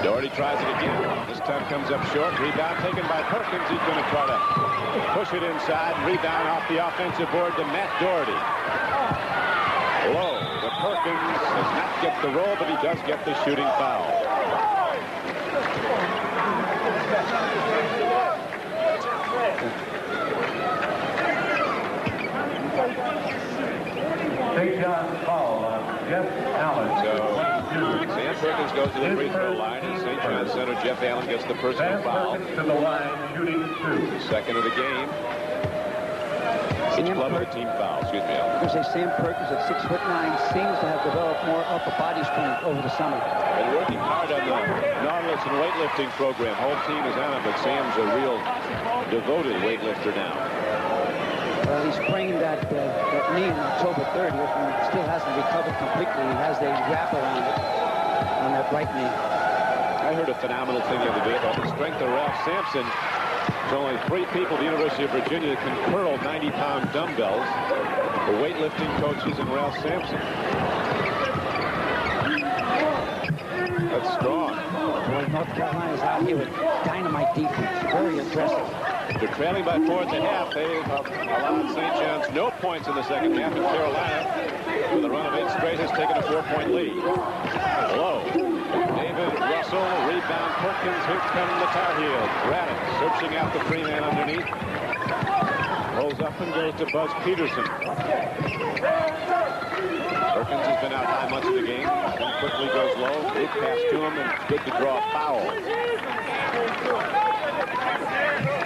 Doherty tries it again. This time comes up short. Rebound taken by Perkins. He's going to try to push it inside. Rebound off the offensive board to Matt Doherty. Low. The Perkins does not get the roll, but he does get the shooting foul. St. John's foul on Jeff Allen. So Sam Perkins goes to the free throw line, and St. John's center Jeff Allen gets the personal foul. To the line, shooting 2. Second of the game. Each club with a team foul. Excuse me, Alan. I was going to say Sam Perkins at 6'9" seems to have developed more upper body strength over the summer. Been working hard on the Nautilus and weightlifting program. Whole team is on it, but Sam's a real devoted weightlifter now. Well, he sprained that knee on October 30th and still hasn't recovered completely. He has a wrap around it on that right knee. I heard a phenomenal thing the other day about the strength of Ralph Sampson. There's only 3 people at the University of Virginia that can curl 90-pound dumbbells. The weightlifting coaches and Ralph Sampson. That's strong. Boy, North Carolina's out here with dynamite defense. Very aggressive. They're trailing by 4 at the half. They've allowed St. John's no points in the second half. And Carolina, with a run of 8 straight, has taken a 4-point lead. Low. David Russell, rebound Perkins. Here come the Tar Heels. Braddock searching out the free man underneath. Rolls up and goes to Buzz Peterson. Perkins has been out high much of the game. Then quickly goes low. Loop pass to him, and it's good to draw a foul.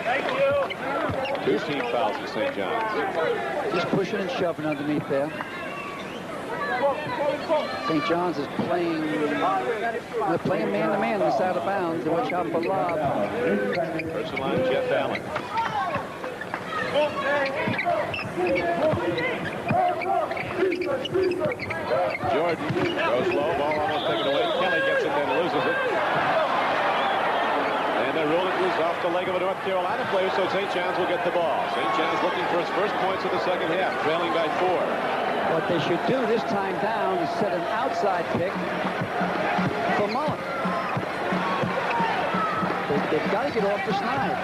Thank you. 2 team fouls at St. John's. Just pushing and shoving underneath there. St. John's is playing, they're playing man-to-man on this out of bounds. They watch out for lob. First line, Jeff Allen. Jordan goes low, ball almost taken away. Kelly gets it, then loses it. And the leg of a North Carolina player, so St. John's will get the ball. St. John's looking for its first points of the second half, trailing by 4. What they should do this time down is set an outside pick for Mullen. They've got to get off the snide.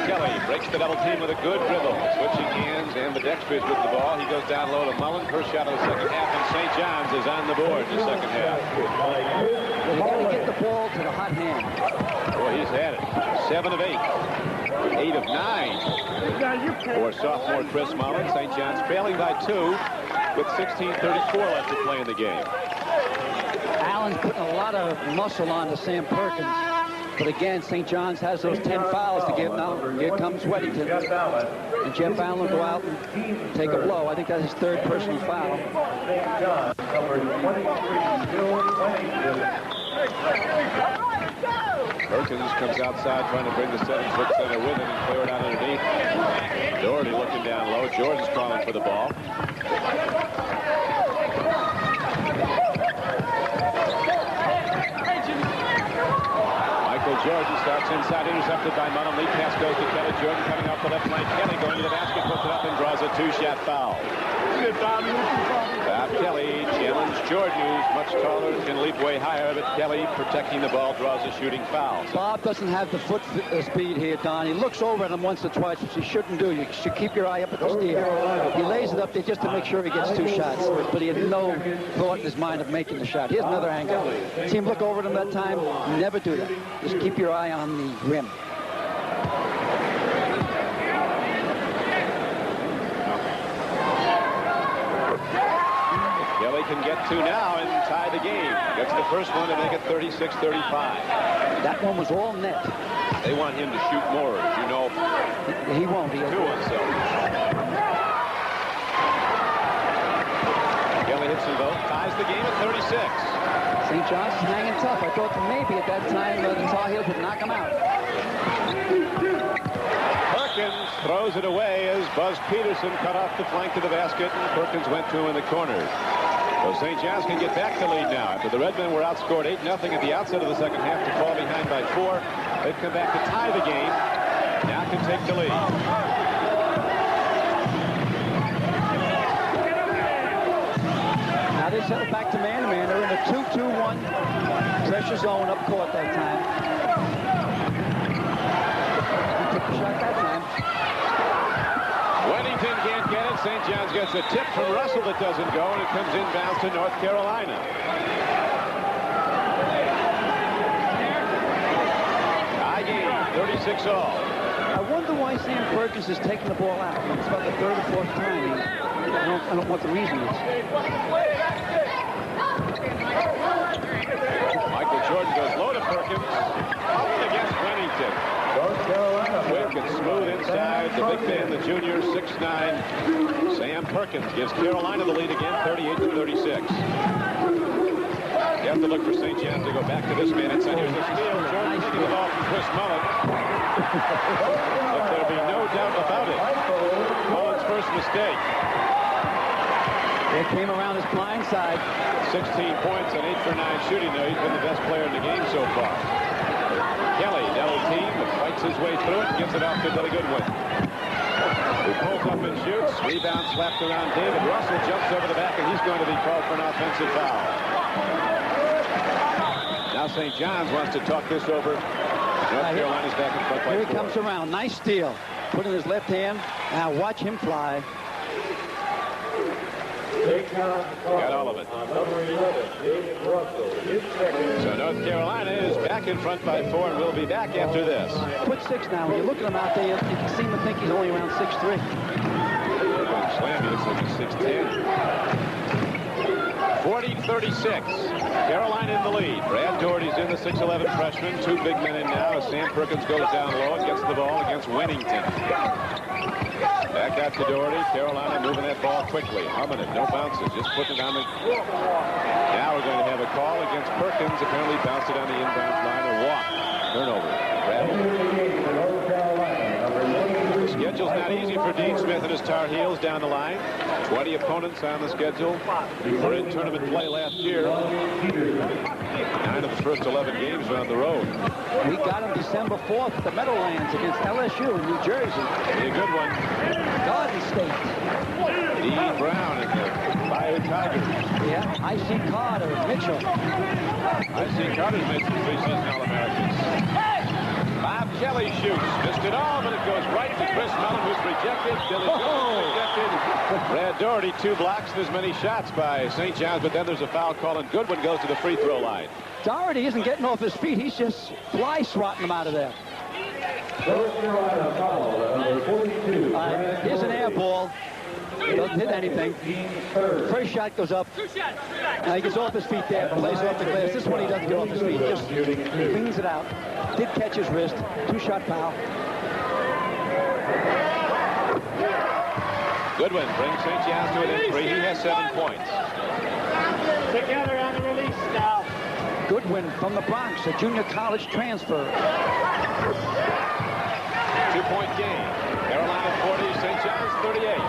Kelly breaks the double team with a good dribble. Switching hands, ambidextrous with the ball. He goes down low to Mullen. First shot of the second half, and St. John's is on the board in the second half. They've got to get the ball to the hot hand. Boy, he's had it. 7 of 8. 8 of 9 for sophomore Chris Mullen. St. John's trailing by 2 with 16:34 left to play in the game. Allen's putting a lot of muscle on to Sam Perkins. But again, St. John's has those 10 fouls to give now. Here comes Weddington. And Jeff Allen will go out and take a blow. I think that's his third personal foul. Perkins comes outside trying to bring the 7-foot center with him and clear it out underneath. Doherty looking down low. Jordan's calling for the ball. Jordan starts inside, intercepted by Mullen. Lead pass goes to Kelly. Jordan coming off the left flank. Kelly going to the basket, puts it up and draws a 2-shot foul. Bob Kelly challenged Jordan, who's much taller, can leap way higher, but Kelly, protecting the ball, draws a shooting foul. Bob doesn't have the foot speed here, Don. He looks over at him once or twice, which he shouldn't do. You should keep your eye up at the steal. He lays it up there just to make sure he gets 2 shots, but he had no thought in his mind of making the shot. Here's another angle. See him look over at him that time? Never do that. Just keep your eye on the rim. Kelly can get 2 now and tie the game. Gets the first one to make it 36-35. That one was all net. They want him to shoot more, as you know. He won't. He'll do it, so. Kelly hits them both, ties the game at 36. St. John's is hanging tough. I thought that maybe at that time the Tar Heels would knock him out. Perkins throws it away as Buzz Peterson cut off the flank to the basket, and Perkins went to him in the corner. So St. John's can get back the lead now. After the Redmen were outscored 8-0 at the outset of the second half to fall behind by 4, they've come back to tie the game. Now can take the lead. Now they settle back to man-to-man. They're in a 2-2-1 pressure zone up court that time. He took the shot that time. Weddington can't get it. St. John's gets a tip from Russell that doesn't go, and it comes inbounds to North Carolina. Tie game, 36-all. I wonder why Sam Perkins is taking the ball out. It's about the 3rd or 4th time. I don't know what the reason is. Michael Jordan goes low to Perkins. Up against Weddington. Quick and smooth inside. The big man, the junior, 6'9". Sam Perkins gives Carolina the lead again, 38-36. You have to look for St. John's to go back to this man. Inside, here's a steal. Jordan taking the ball from Chris Mullen. But there'll be no doubt about it. Mullen's first mistake. It came around his blind side. 16 points and 8 for 9 shooting, though. He's been the best player in the game so far. Kelly, double team, fights his way through it and gives it off to Billy Goodwin. He pulls up and shoots. Rebound slapped around David. Russell jumps over the back, and he's going to be called for an offensive foul. Now St. John's wants to talk this over. North Carolina's back in front by 4. Here he comes around. Nice steal. Put in his left hand. Now watch him fly. Got all of it. So North Carolina is back in front by 4 and we'll be back after this. Put 6 now. When you look at him out there, you seem to think he's only around 6'3". Slammy looks like he's 6'10". 40-36. Carolina in the lead. Brad Doherty's in, the 6'11 freshman. 2 big men in now as Sam Perkins goes down low and gets the ball against Weddington. Back out to Doherty. Carolina moving that ball quickly. Humming it. No bounces. Just putting it on the... Now we're going to have a call against Perkins. Apparently bounced it on the inbounds line. A walk. Turnover. Brad. The sketch schedule's not easy for Dean Smith and his Tar Heels down the line. 20 opponents on the schedule for in-tournament play last year. 9 of the first 11 games are on the road. We got him December 4th at the Meadowlands against LSU in New Jersey. A good one. Garden State. Dean Brown and the Bayou Tigers. Yeah, I.C. Carter, Mitchell. I.C. Carter's made some preseason All-Americans. Bob Kelly shoots. Missed it all, but it goes right to Chris Mellon, who's rejected. Billy Jones rejected. Brad Doherty, 2 blocks and as many shots by St. John's, but then there's a foul call, and Goodwin goes to the free throw line. Doherty isn't getting off his feet. He's just fly swatting him out of there. North Carolina foul, number 42. Here's an air ball. Doesn't hit anything. First shot goes up. Now he gets off his feet there. Plays off the glass. This one he doesn't get off his feet. He just cleans it out. Did catch his wrist. 2-shot foul. Goodwin brings St. John's to within 3. He has 7 points. Together on the release now. Goodwin from the Bronx, a junior college transfer. 2-point game. Carolina 40, St. John's 38.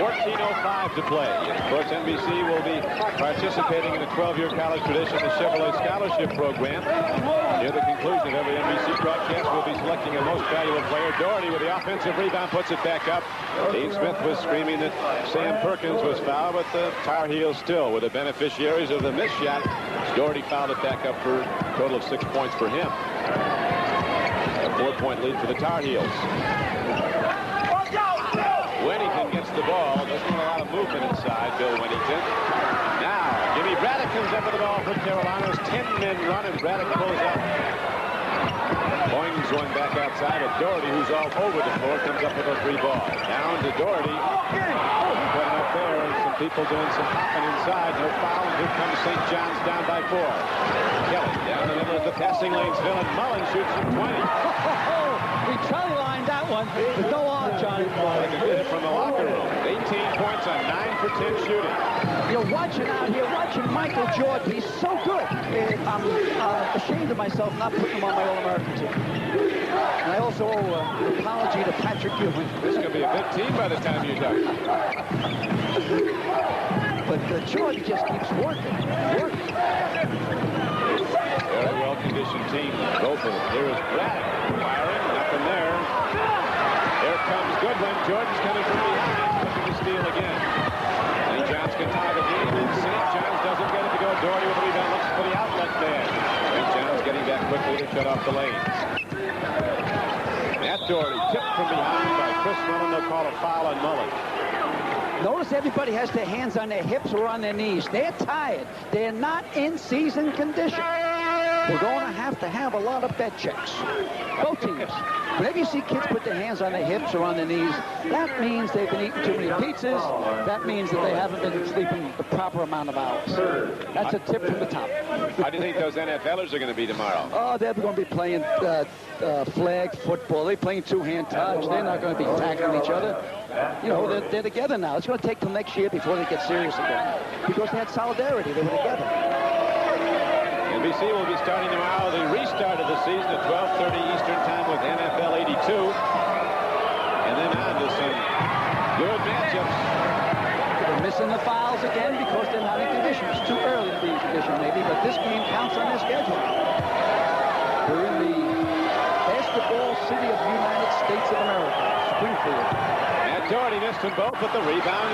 14:05 to play. Of course, NBC will be participating in a 12-year college tradition, the Chevrolet Scholarship Program. Near the conclusion of every NBC broadcast, we'll be selecting a most valuable player. Doherty with the offensive rebound puts it back up. Dean Smith was screaming that Sam Perkins was fouled, but the Tar Heels still were the beneficiaries of the missed shot. Doherty fouled it back up for a total of 6 points for him. A 4-point lead for the Tar Heels. Wennington gets the ball. Doesn't want a lot of movement inside, Bill Wennington. Now, Jimmy Braddock comes up with the ball for Carolina's 10-men run, and Braddock pulls up. Boynton's going back outside, but Doherty, who's all over the floor, comes up with a 3 ball. Down to Doherty. Putting up there, and some people doing some hopping inside. No foul, and here comes St. John's down by 4. Kelly down the middle of the passing lanes. Phil Mullen shoots from 20. He trolley lined that one. But go on, Johnny. Like a good hit from the locker room. 18 points on 9 for 10 shooting. You're watching out here, watching Michael Jordan. He's so good. I'm ashamed of myself not putting him on my All-American team. And I also owe an apology to Patrick Ewing. This could be a big team by the time you're done. But Jordan just keeps working. Very well-conditioned team, both of them. Here is Braddock firing, nothing there. Here comes Goodwin. Jordan's coming from behind, looking to steal again. St. John's can tie the game, and St. John's doesn't get it to go. Doherty with the rebound, looks for the outlet man. St. John's getting back quickly to shut off the lanes. Matt Doherty tipped from behind by Chris Mullen. They'll call a foul on Mullen. Notice everybody has their hands on their hips or on their knees. They're tired. They're not in season condition. We're going to have a lot of bed checks. Both teams. Whenever you see kids put their hands on their hips or on their knees, that means they've been eating too many pizzas. That means that they haven't been sleeping the proper amount of hours. That's a tip from the top. How do you think those NFLers are going to be tomorrow? Oh, they're going to be playing flag football. They're playing two-hand touch. They're not going to be tackling each other. You know, they're together now. It's going to take till next year before they get serious again. Because they had solidarity. They were together. NBC will be starting tomorrow the restart of the season at 12:30 Eastern Time with NFL 82. And then on to some good matchups. They're missing the fouls again because they're not in condition. It's too early to be in condition, maybe, but this game counts on their schedule. We're in the basketball city of the United States of America, Springfield. Matt Doherty missed them both, but the rebound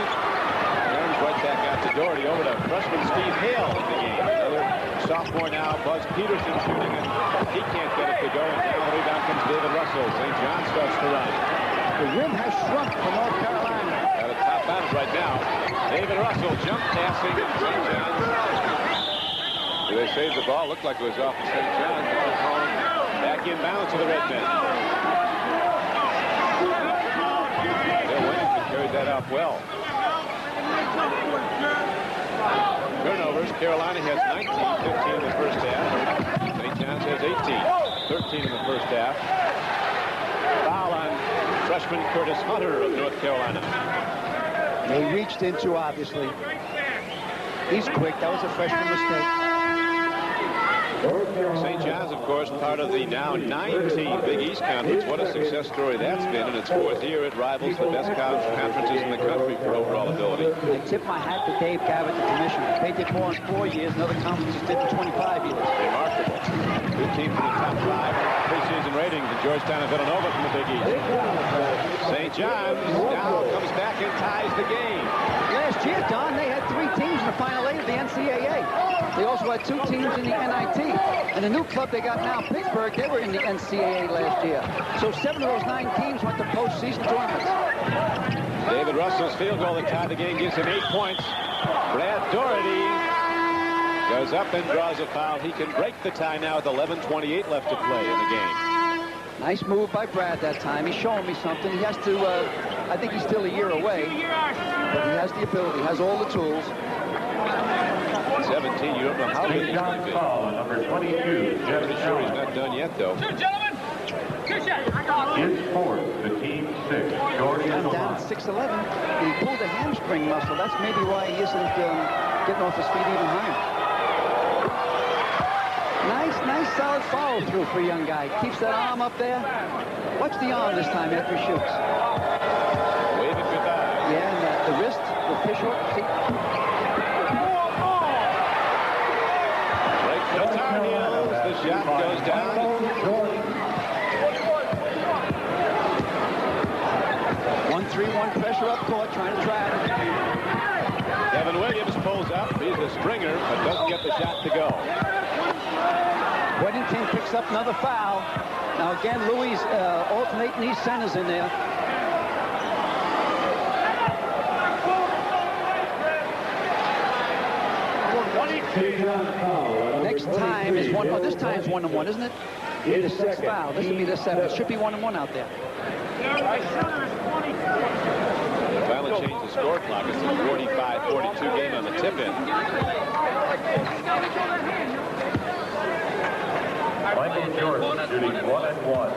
turns right back out to Doherty over to freshman Steve Hale in the game. Another sophomore now, Buzz Peterson shooting, and he can't get it to go, and down the rebound comes David Russell. St. John starts to run. The rim has shrunk for North Carolina. Got a top bounce right now. David Russell jump passing, and St. John's. They saved the ball. Looked like it was off of St. John's. Back inbounds to the Redmen. Bill Wennington carried that out well. Turnovers. Carolina has 19, 15 in the first half. St. John's has 18, 13 in the first half. Foul on freshman Curtis Hunter of North Carolina. They reached into, obviously. He's quick. That was a freshman mistake. St. John's, of course, part of the now 9-team Big East Conference. What a success story that's been. In its fourth year, it rivals the best college conferences in the country for overall ability. I tip my hat to Dave Gavitt, the commissioner. They did more in 4 years, and other conferences did in 25 years. Remarkable. Two teams in the top 5 preseason ratings in Georgetown and Villanova from the Big East. St. John's now comes back and ties the game. Last year, Don, they had 3 teams in the Final 8 of the NCAA. They also had 2 teams in the NIT. And the new club they got now, Pittsburgh, they were in the NCAA last year. So 7 of those 9 teams went to postseason tournaments. David Russell's field goal that tied the game gives him 8 points. Brad Doherty goes up and draws a foul. He can break the tie now with 11:28 left to play in the game. Nice move by Brad that time. He's showing me something. He has to, I think he's still a year away. But he has the ability, has all the tools. 17, you don't know how good he's going to be. Number 22, Jeff Pretty sure he's not done yet, though. In fourth, the team 6, Jordan I'm down at 6'11". He pulled a hamstring muscle. That's maybe why he isn't getting off his feet even higher. Nice solid follow through for a young guy. Keeps that arm up there. Watch the arm this time after he shoots. Wave it goodbye. Yeah, and the wrist, the fish hook. See? Break for the Tar Heels. The shot goes down. 1-3-1 pressure up court, trying to trap. Kevin Williams pulls up. He's a stringer, but doesn't get the shot to go. Weddington picks up another foul. Now again, Louis alternating these centers in there. Next time is one. Oh, this time is 1-1, isn't it? The 6th foul. This would be the 7th. It should be 1-1 out there. Finally changed the score clock. It's a 45-42 game on the tip-in. Michael Jordan shooting 1-1.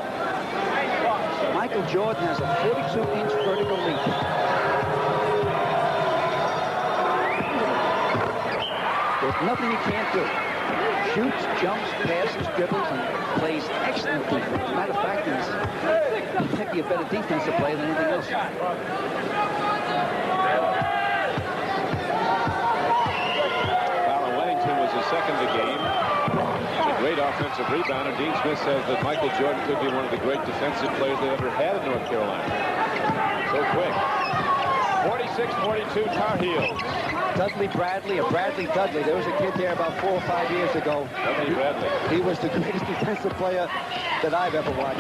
Michael Jordan has a 42-inch vertical leap. There's nothing he can't do. Shoots, jumps, passes, dribbles, and plays excellent defense. As a matter of fact, he might be a better defensive player than anything else. Fallon Weddington was his second of the game. A great offensive rebounder. Dean Smith says that Michael Jordan could be one of the great defensive players they ever had in North Carolina. So quick. 46-42 Tar Heels. Dudley Bradley, or Bradley Dudley. There was a kid there about 4 or 5 years ago. Dudley Bradley. He was the greatest defensive player that I've ever watched.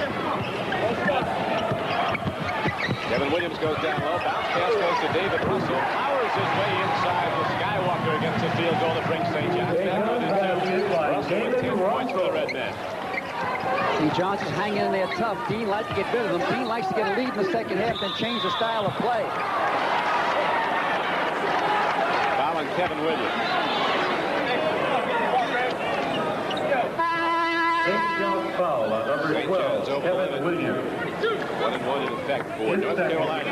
Kevin Williams goes down low. Bounce pass goes to David Russell. Powers his way inside with Skywalker against the field goal to bring St. John's back within 2. Russell with 10 points for the Red Men. St. John's is hanging in there tough. Dean likes to get rid of them. Dean likes to get a lead in the second half, then change the style of play. Fouling Kevin Williams. St. John's foul on number 12, Kevin Williams. 1-1 in effect for North Carolina.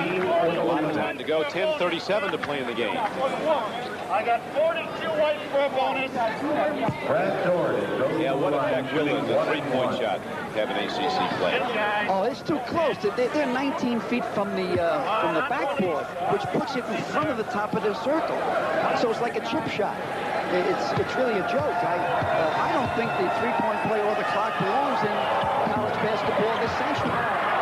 A lot of time to go. 10:37 to play in the game. I got 42 whites for a bonus. Brad Doherty. Yeah, what effect will the 3-point shot have an ACC play? Oh, it's too close. They're 19 feet from the backboard, which puts it in front of the top of their circle. So it's like a chip shot. It's really a joke. I don't think the 3-point play or the clock belongs in college basketball this century.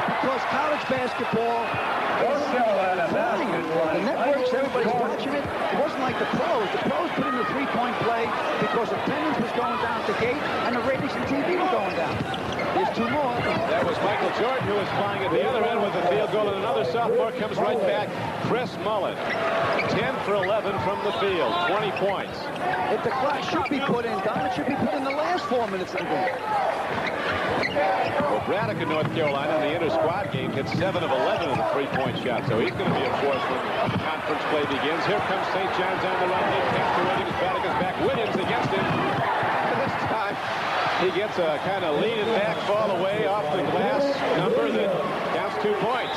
Because college basketball is flying. The networks, everybody's watching it. It wasn't like the pros. The pros put in the 3-point play because attendance was going down at the gate and the ratings on TV were going down. There's 2 more. That was Michael Jordan who was flying at the other end with the field goal, and another sophomore comes right back. Chris Mullen, 10 for 11 from the field, 20 points. If the clock should be put in, Don, it should be put in the last 4 minutes of the game. Well, Braddock in North Carolina in the inter-squad game hit 7 of 11 in the 3-point shot, so he's going to be a force when conference play begins. Here comes St. John's on the run. They pass to Williams. Braddock is back. Williams against him. This time, he gets a kind of leaning back fall away off the glass number that counts 2 points.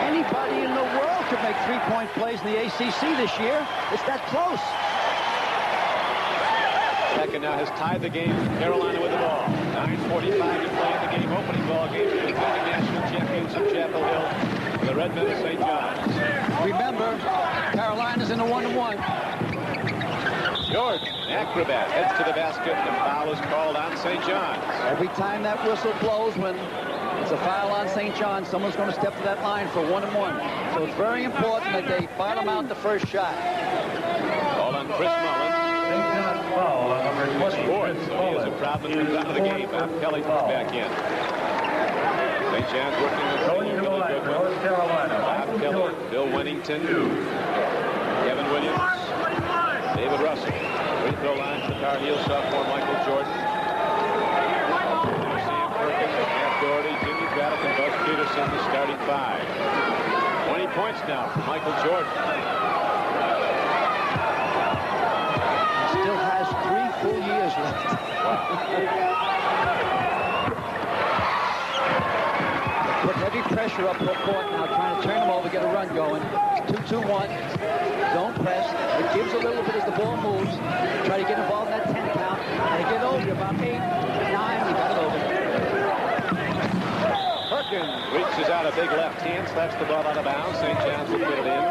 Anybody in the world could make 3-point plays in the ACC this year. It's that close. back and now has tied the game. Carolina with the ball. 9:45 to play in the game. Opening ball game for the defending national champions of Chapel Hill. The Red Men of St. John's. Remember, Carolina's in a 1-1. Jordan, acrobat, heads to the basket, and foul is called on St. John's. Every time that whistle blows when it's a foul on St. John's, someone's going to step to that line for 1-1. So it's very important that they bottom out the first shot. Ball on Chris Mullin. Sports. He is a problem that comes out of the game. Bob Kelly comes back in. St. John's working with Billy Goodwin. Bob Kelly, Bill Winnington, Kevin Williams, David Russell. Free throw line for Tar Heel sophomore Michael Jordan. Sam Perkins, Matt Doherty, Jimmy Braddock, and Buzz Peterson, the starting five. 20 points now for Michael Jordan. He still has 3 full years left. Put heavy pressure up the court now, trying to turn them over, get a run going. 2-2-1. Zone press. It gives a little bit as the ball moves. Try to get involved in that 10 count. And they get over about 8, 9. We got it over. Perkins reaches out a big left hand, slaps the ball out of bounds. St. John's will put it in.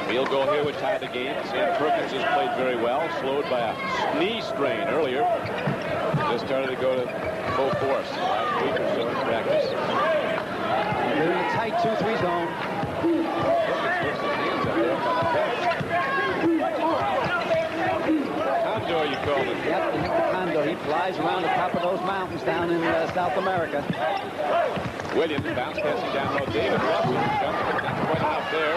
Field goal here would tie the game. Sam Perkins has played very well, slowed by a knee strain earlier. Just started to go to full force last week or so in practice. They're in a tight 2-3 zone. Perkins puts his hands up there by the bench. Condor, you call it. Yep, the Condor. He flies around the top of those mountains down in South America. Williams bounce passing down low. David Russell jumps, but not quite out there.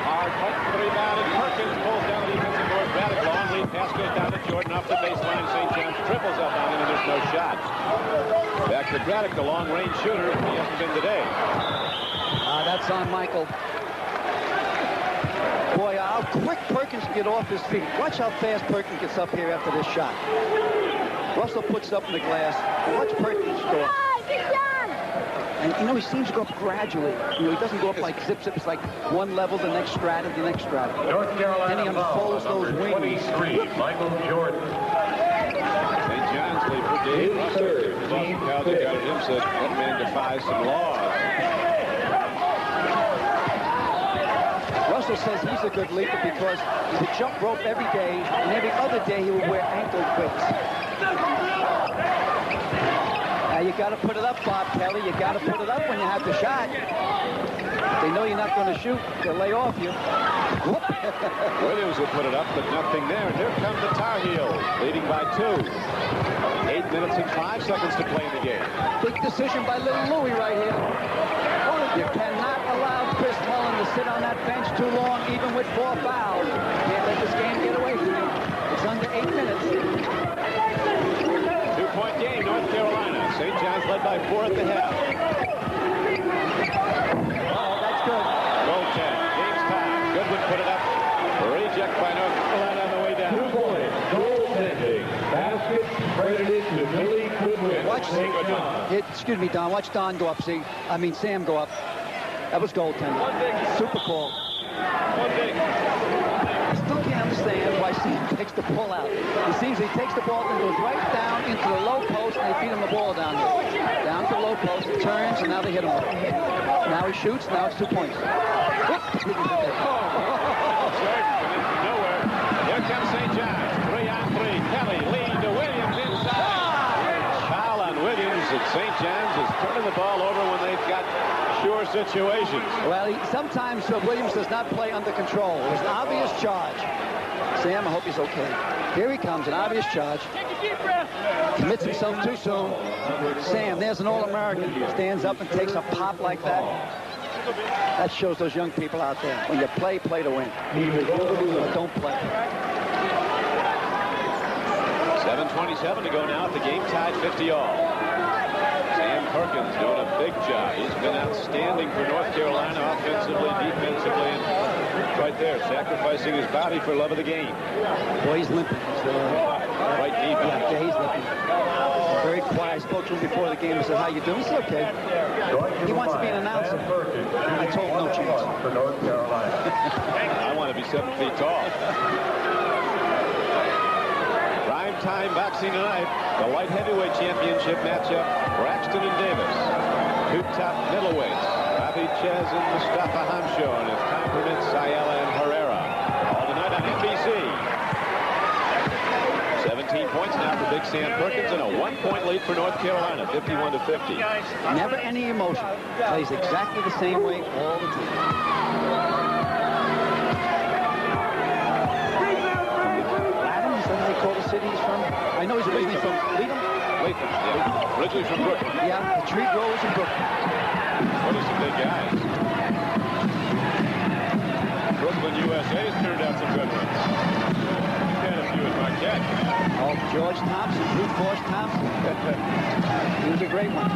Hard punt for the rebound, and Perkins pulls down the defensive board. Braddock, long lead pass goes down to Jordan off the baseline. St. John's triples up on him, and there's no shot. Back to Braddock, the long-range shooter. He hasn't been today. That's on Michael. Boy, how quick Perkins can get off his feet. Watch how fast Perkins gets up here after this shot. Russell puts it up in the glass. Watch Perkins go up. And, you know, he seems to go up gradually. You know, he doesn't go up like zip. It's like one level, the next strata, the next strata. North Carolina. Then he unfolds those wings. 23, Michael Jordan. St. John's lead for Dave Russell. The Boston crowd that got at him said that man defies some laws. Russell says he's a good leaper because he would jump rope every day, and every other day he would wear ankle weights. Now you got to put it up, Bob Kelly. You got to put it up when you have the shot. They know you're not going to shoot. They'll lay off you. Whoop. Williams will put it up, but nothing there. And here come the Tar Heels, leading by 2. 8 minutes and 5 seconds to play in the game. Big decision by little Louie right here. You cannot allow Chris Mullin to sit on that bench too long, even with 4 fouls. Can't let this game get away from you. It's under 8 minutes. 2-point game, North Carolina. St. John's led by 4 at the half. Oh, that's good. Goaltend. Game's time. Goodwin put it up. Reject by North Carolina on the way down. 2 points. Goaltending. Basket credited to Billy Goodwin. Watch, excuse me, Don. Watch Don go up. See, I mean Sam go up. That was goaltending. Super call. I still can't understand why Sam takes the ball out. He seems he takes the ball and goes right down into the low post, and they feed him the ball down there. Down to the low post, it turns, and now they hit him. Now he shoots. Now it's 2 points. Nowhere. Here comes St. John's. 3-on-3. Kelly leading to Williams inside. Foul on Williams, and St. John's is turning the ball over when they've got sure situations. Well, sometimes Williams does not play under control. It was an obvious charge. Sam, I hope he's okay. Here he comes, an obvious charge. Commits himself too soon. Sam, there's an All-American. Stands up and takes a pop like that. That shows those young people out there. When you play, play to win. But don't play. 7:27 to go now at the game, tied 50-all. Sam Perkins doing a big job. He's been outstanding for North Carolina offensively, defensively, and right there, sacrificing his body for love of the game. Boy, he's limping. Right deep. Yeah, he's limping. Very quiet. I spoke to him before the game. I said, how you doing? He said, okay. He wants to be an announcer. I told him no chance. For North Carolina. I want to be 7 feet tall. Prime Big-time boxing tonight. The light heavyweight championship matchup. Braxton and Davis. Two top middleweights. Bobby Chez and Mustafa Hamsho. And if time permits, Sayala and Herrera. All tonight on NBC. 17 points now for Big Sam Perkins and a 1-point lead for North Carolina, 51-50. Never any emotion. Plays exactly the same way all the time. Adams, that's what they call the city he's from. I know he's originally from Latham. Latham, yeah. Originally from Brooklyn. Yeah, the tree grows in Brooklyn. What are some big guys? Brooklyn USA's turned out some good ones. And a few at Marquette. Oh, George Thompson, Brute Force Thompson. He was a great one.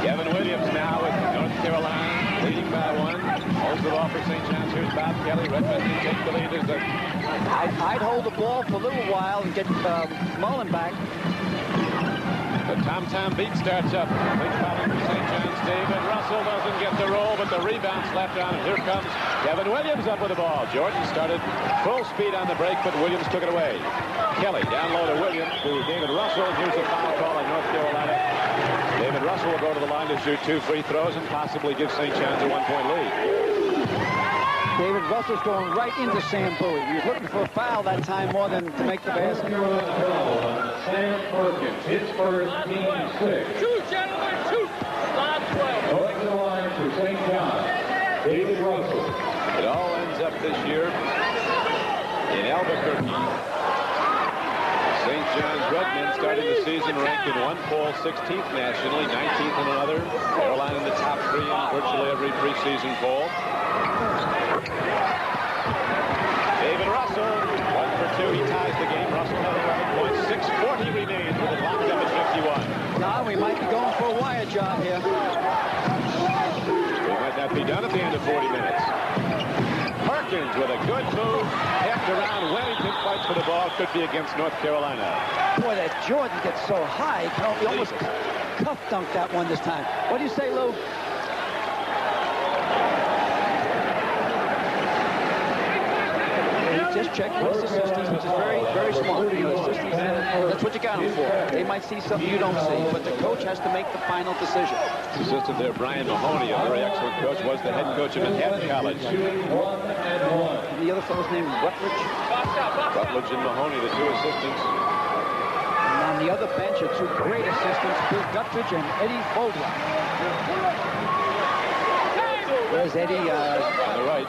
Kevin Williams now with North Carolina, leading by 1. Holds it off for St. John's. Here's Bob Kelly. Redmond can take the lead. I'd hold the ball for a little while and get Mullen back. The tom-tom beat starts up. Big fouling for St. John's. David Russell doesn't get the roll, but the rebound slapped on him. Here comes Kevin Williams up with the ball. Jordan started full speed on the break, but Williams took it away. Kelly down low to Williams to David Russell. Here's a foul call on North Carolina. David Russell will go to the line to shoot 2 free throws and possibly give St. John's a 1-point lead. David Russell's going right into Sam Bowie. He was looking for a foul that time more than to make the basket. Sam Perkins, his first, team 6. Shoot, gentlemen, shoot. Line 12. Going to the line for St. John's, David Russell. It all ends up this year in Albuquerque. St. John's Redmen starting the season ranked in one poll 16th nationally, 19th in another. Carolina in the top 3 in virtually every preseason poll. David Russell, 1 for 2. He ties the game. Russell had 11 points. 6:40 remains with it locked up at 51. Now we might be going for a wire job here. We might not be done at the end of 40 minutes. Perkins with a good move. Tapped around. Wellington fights for the ball. Could be against North Carolina. Boy, that Jordan gets so high. He almost cuff dunked that one this time. What do you say, Lou? Just check with his assistants, which is very, very smart. You know, assistants, that's what you got them for. They might see something you don't see, but the coach has to make the final decision. Assistant there, Brian Mahoney, a very excellent coach, was the head coach of Manhattan College. And the other fellow's name Rutledge. Rutledge and Mahoney, the 2 assistants. And on the other bench are 2 great assistants, Bill Guttridge and Eddie Vogler. There's Eddie on the right.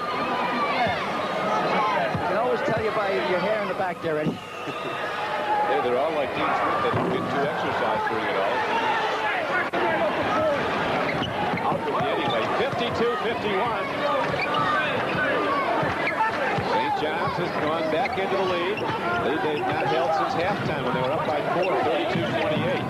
I can always tell you by your hair in the back there, Eddie. Hey, they're all like Dean Smith. They don't get too exercised during it all. Out with the anyway. 52-51. St. John's has gone back into the lead. Lead they've not held since halftime when they were up by 4, 32-28.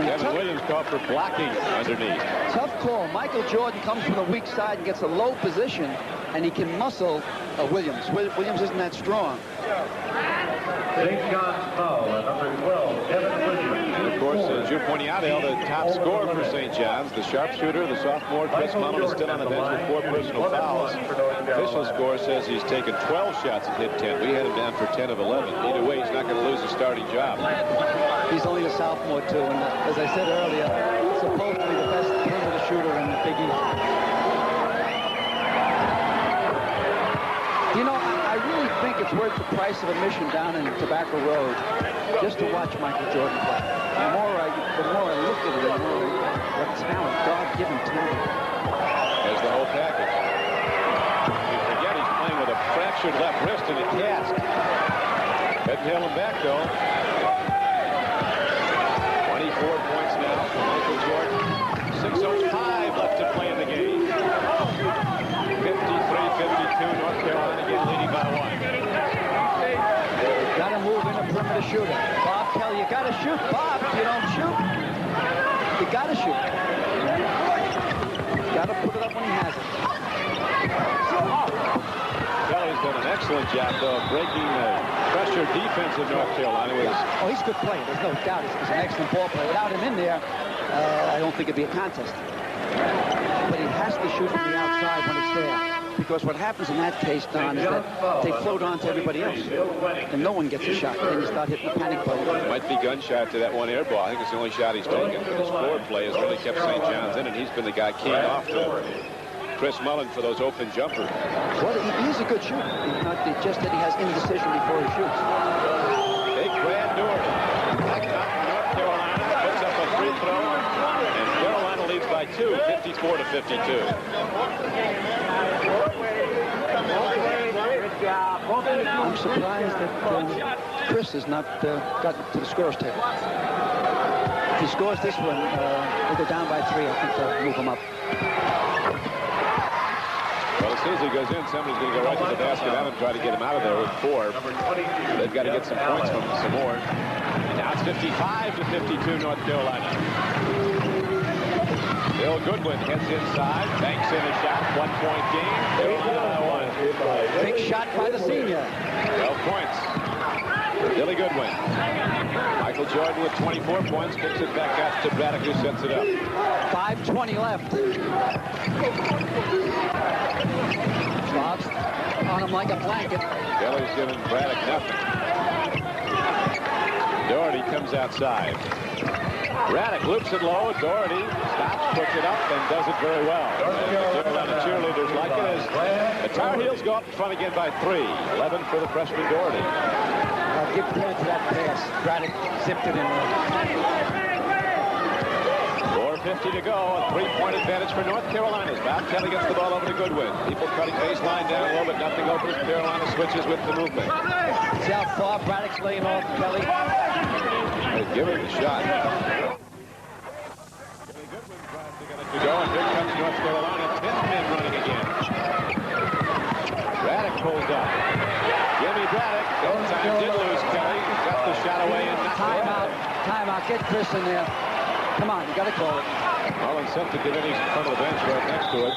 Kevin Williams called for blocking underneath. Tough call. Michael Jordan comes from the weak side and gets a low position, and he can muscle Williams. Williams isn't that strong. St. John's foul at number 12, Kevin Williams. And of course, as you're pointing out, Al, the top scorer for St. John's, the sharpshooter, the sophomore, Chris Mullin, is still on the bench with 4 personal fouls. Official score says he's taken 12 shots and hit 10. We had him down for 10 of 11. Either way, he's not going to lose a starting job. He's only a sophomore, too, and as I said earlier, supposedly the best perimeter shooter in the Big East. You know, I really think it's worth the price of admission down in Tobacco Road just to watch Michael Jordan play. The more I look at it, the more what talent, God-given talent. There's the whole package. You forget he's playing with a fractured left wrist and a cast. Couldn't hail him back, though. 24 points now for Michael Jordan. 6:05 left to play in the game. 53-52, North Carolina again leading by 1. Got to move in a perimeter shooter. Bob Kelly, you got to shoot. Bob, if you don't shoot, you got to shoot. Got to put it up when he has it. Kelly's done an excellent job, though, of breaking the pressure defense of North Carolina. Oh, he's a good player. There's no doubt. He's an excellent ball player. Without him in there, I don't think it'd be a contest. But he has to shoot from the outside when it's there. because what happens in that case, Don, is that they float on to everybody else, and no one gets a shot. Then you start hitting the panic button. Might be gunshot to that one air ball. I think it's the only shot he's taken. His forward play has really kept St. John's in, and he's been the guy keying off to Chris Mullen for those open jumpers. Well, he's a good shooter. It's just that he has indecision before he shoots. Big Brad Doherty. Back up North Carolina. Puts up a free throw. And Carolina leads by 2, 54 to 52. I'm surprised that Chris has not gotten to the scores table. If he scores this one, they go down by 3. I think they'll move him up. Well, as soon as he goes in, somebody's going to go right to the basket out and try to get him out of there with 4. They've got to get some points from him some more. Now it's 55 to 52 North Carolina. Bill Goodwin heads inside, banks in a shot, 1-point game. Carolina won. Big shot by the senior. 12 points. Billy Goodwin. Michael Jordan with 24 points, kicks it back out to Braddock, who sets it up. 5:20 left. Bob's on him like a blanket. Kelly's giving Braddock nothing. Doherty comes outside. Braddock loops it low. Doherty stops, puts it up, and does it very well. The Carolina cheerleaders like it as the Tar Heels go up in front again by 3. 11 for the freshman Doherty. I'll give credit to that pass. Braddock zipped it in there. 4:50 to go. A 3-point advantage for North Carolina. Bob Kelly gets the ball over to Goodwin. People cutting baseline down low, but nothing open. Carolina switches with the movement. See how far Braddock's laying off Kelly? Give him the shot. Billy Goodwin tries to get it to go, and here comes North Carolina. 10 men running again. Braddock pulls up. Jimmy Braddock. That time did lose Kelly. Got the shot away and knocked it out. Timeout. Get Chris in there. Come on, you got to call it. Mullen sent to Devaney's in front of the bench right next to it.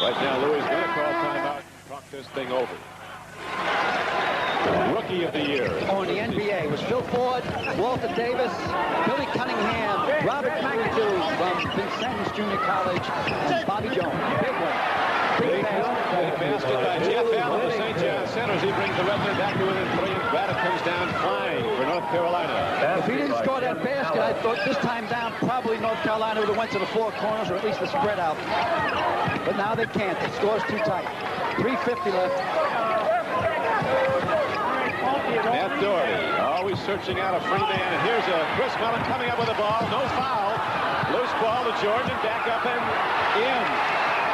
Right now, Louis is going to call timeout. Talk this thing over. Rookie of the year. Oh, in the NBA was Phil Ford, Walter Davis, Billy Cunningham, Robert McAdoo from Vincennes Junior College, and Bobby Jones. Big one. Big basket by Jeff Allen of St. John's Centers. He brings the Redmen back to within 3. Braddock comes down flying for North Carolina. If he didn't score that basket, I thought this time down probably North Carolina would have went to the 4 corners, or at least the spread out. But now they can't. The score's too tight. 3:50 left. Matt Doherty always searching out a free man. And here's a Chris Mullen coming up with a ball. No foul. Loose ball to Jordan. Back up and in.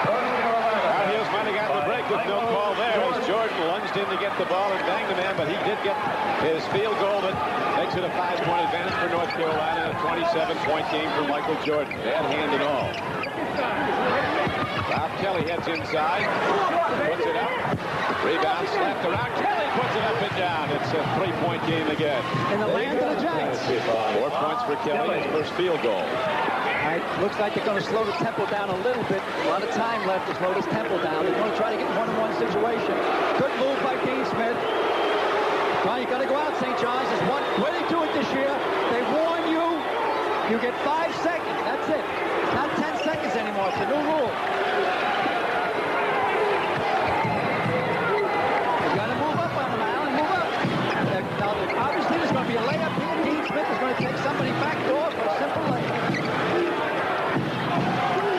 Tar Heels might have gotten the break with no call there as Jordan lunged in to get the ball and banged the man, but he did get his field goal that makes it a 5-point advantage for North Carolina. A 27-point game for Michael Jordan. Bad hand and all. Bob Kelly heads inside. Puts it up. Rebound slapped around. Kelly puts it up and down. It's a 3-point game again. In the land of the Giants. 4 points for Kelly. His first field goal. Right, looks like they're going to slow the tempo down a little bit. A lot of time left to slow this tempo down. They're going to try to get one-on-one situation. Good move by Dean Smith. Well, you got to go out, St. John's. There's one way they do it this year. They warn you. You get 5 seconds. That's it. It's not 10 seconds anymore. It's a new rule. You got to move up on them, Allen. Move up. Now, obviously, there's going to be a layup here. Dean Smith is going to take somebody back door for a simple layup.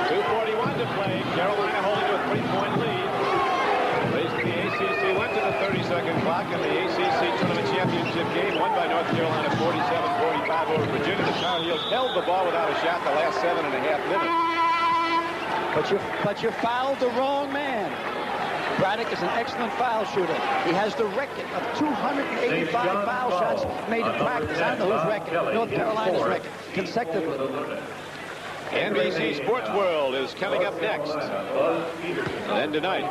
2:41 to play. Carolina holding to a 3-point lead. Raised the ACC, went to the 30-second clock in the ACC Tournament Championship game, won by North Carolina 47-45 over Virginia. The Tar Heels held the ball without a shot the last 7.5 minutes. But you fouled the wrong man. Braddock is an excellent foul shooter. He has the record of 285 foul shots made in practice. I don't know whose record. North Carolina's record, consecutively. NBC Sports World is coming up next. Then tonight,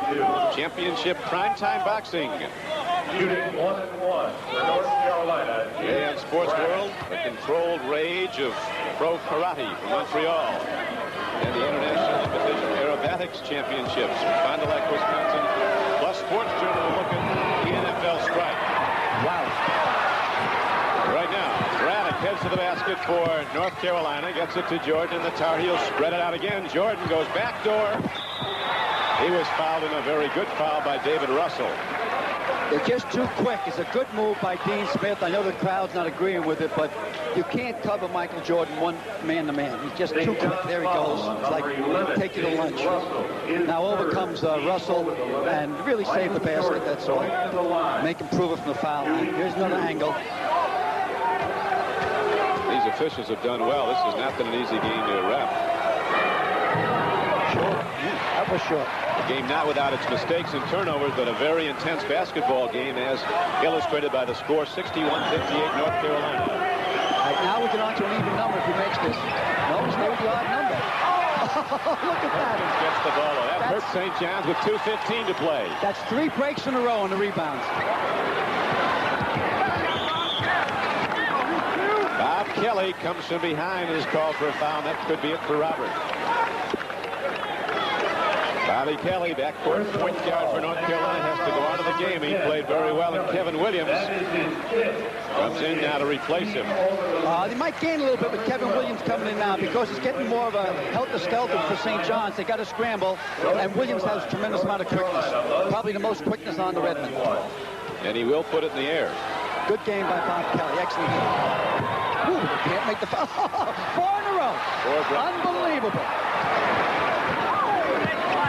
championship primetime boxing. Shooting 1-1 for North Carolina. Today on Sports World, the controlled rage of pro karate from Montreal. And the International Division Aerobatics Championships in Fond du Lac, Wisconsin. Plus Sports Journal will look at the NFL strike. Wow. Right now, Braddock heads to the basket for North Carolina. Gets it to Jordan, and the Tar Heels spread it out again. Jordan goes back door. He He was fouled in a very good foul by David Russell. They're just too quick. It's a good move by Dean Smith. I know the crowd's not agreeing with it, but you can't cover Michael Jordan one man-to-man. He's just too quick. There he goes. It's like take you to lunch. Now over comes Russell and really saved the basket, that's all. Make him prove it from the foul line. Here's another angle. These officials have done well. This has not been an easy game to ref. Short. That was short. A game not without its mistakes and turnovers, but a very intense basketball game as illustrated by the score 61-58 North Carolina. All right, now we get on to an even number if he makes this. No, stay with the odd number. Look at that. Gets the ball. That hurts St. John's with 2:15 to play. That's 3 breaks in a row on the rebounds. Bob Kelly comes from behind and is called for a foul. That could be it for Robert. Bobby Kelly, backcourt point guard for North Carolina, has to go out of the game. He played very well, and Kevin Williams comes in now to replace him. They might gain a little bit with Kevin Williams coming in now because it's getting more of a helter-skelter for St. John's. They got to scramble, and Williams has a tremendous amount of quickness. Probably the most quickness on the Redmen. And he will put it in the air. Good game by Bob Kelly. Excellent game. Ooh, they can't make the foul. 4 in a row. Unbelievable.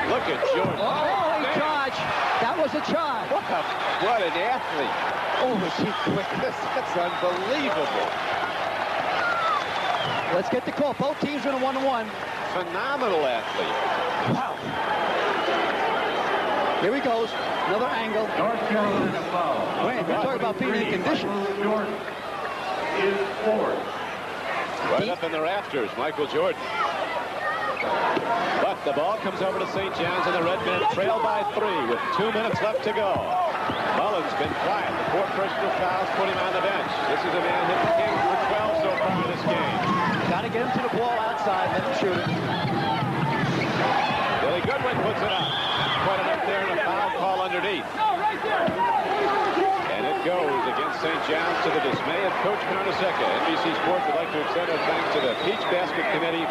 Look at Jordan. Oh, he charged. That was a charge. What an athlete. Oh, is he quick. That's unbelievable. Let's get the call. Both teams in a 1-1. Phenomenal athlete. Wow. Here he goes. Another angle. North Carolina foul. Wait, we're talking about being in condition. Jordan is fourth. Right up in the rafters, Michael Jordan. But the ball comes over to St. John's, and the Redmen trail by 3 with 2 minutes left to go. Mullen's been quiet. The 4 personal fouls put him on the bench. This is a man hit the king for 12 so far in this game. Got to get him to the ball outside. Let him shoot it. Billy Goodwin puts it up. Put it up there, and a foul call underneath. And it goes against St. John's to the dismay of Coach Carnesecca. NBC Sports would like to extend our thanks to the Peach Basket Committee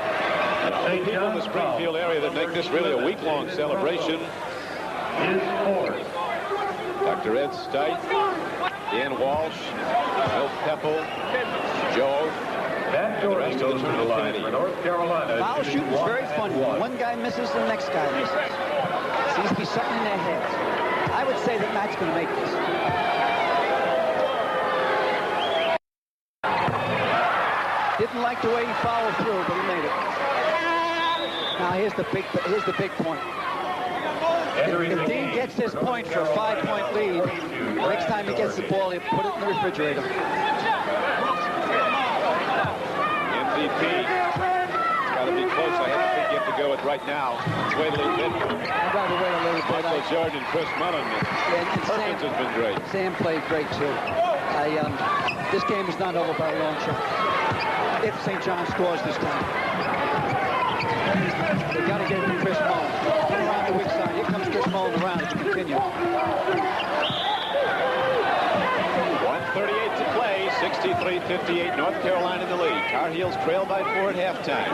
and all the people in the Springfield area that make this really a week-long celebration. Dr. Ed Stite, Dan Walsh, Bill Peppel, Joe, That the rest of the goes to the tournament line committee. for North Carolina. Foul shooting is very funny. One guy misses, the next guy misses. Seems to be something in their heads. I would say that Matt's going to make this. Didn't like the way he followed through, but he made it. Now here's the big point. If Dean gets this point for a 5-point lead, next time he gets the ball, he'll put it in the refrigerator. MVP. It's got to be close. I think you have to go with right now. Let's wait a little bit. I'd rather wait a little bit. Michael Jordan and Chris Mullen. And Perkins has been great. Sam played great too. This game is not over by a long shot. If St. John scores this time, they got to get it to Chris Mullen. Come around the weak side. Here comes Chris Mullen around to continue. 1:38 to play. 63-58. North Carolina in the lead. Tar Heels trail by 4 at halftime.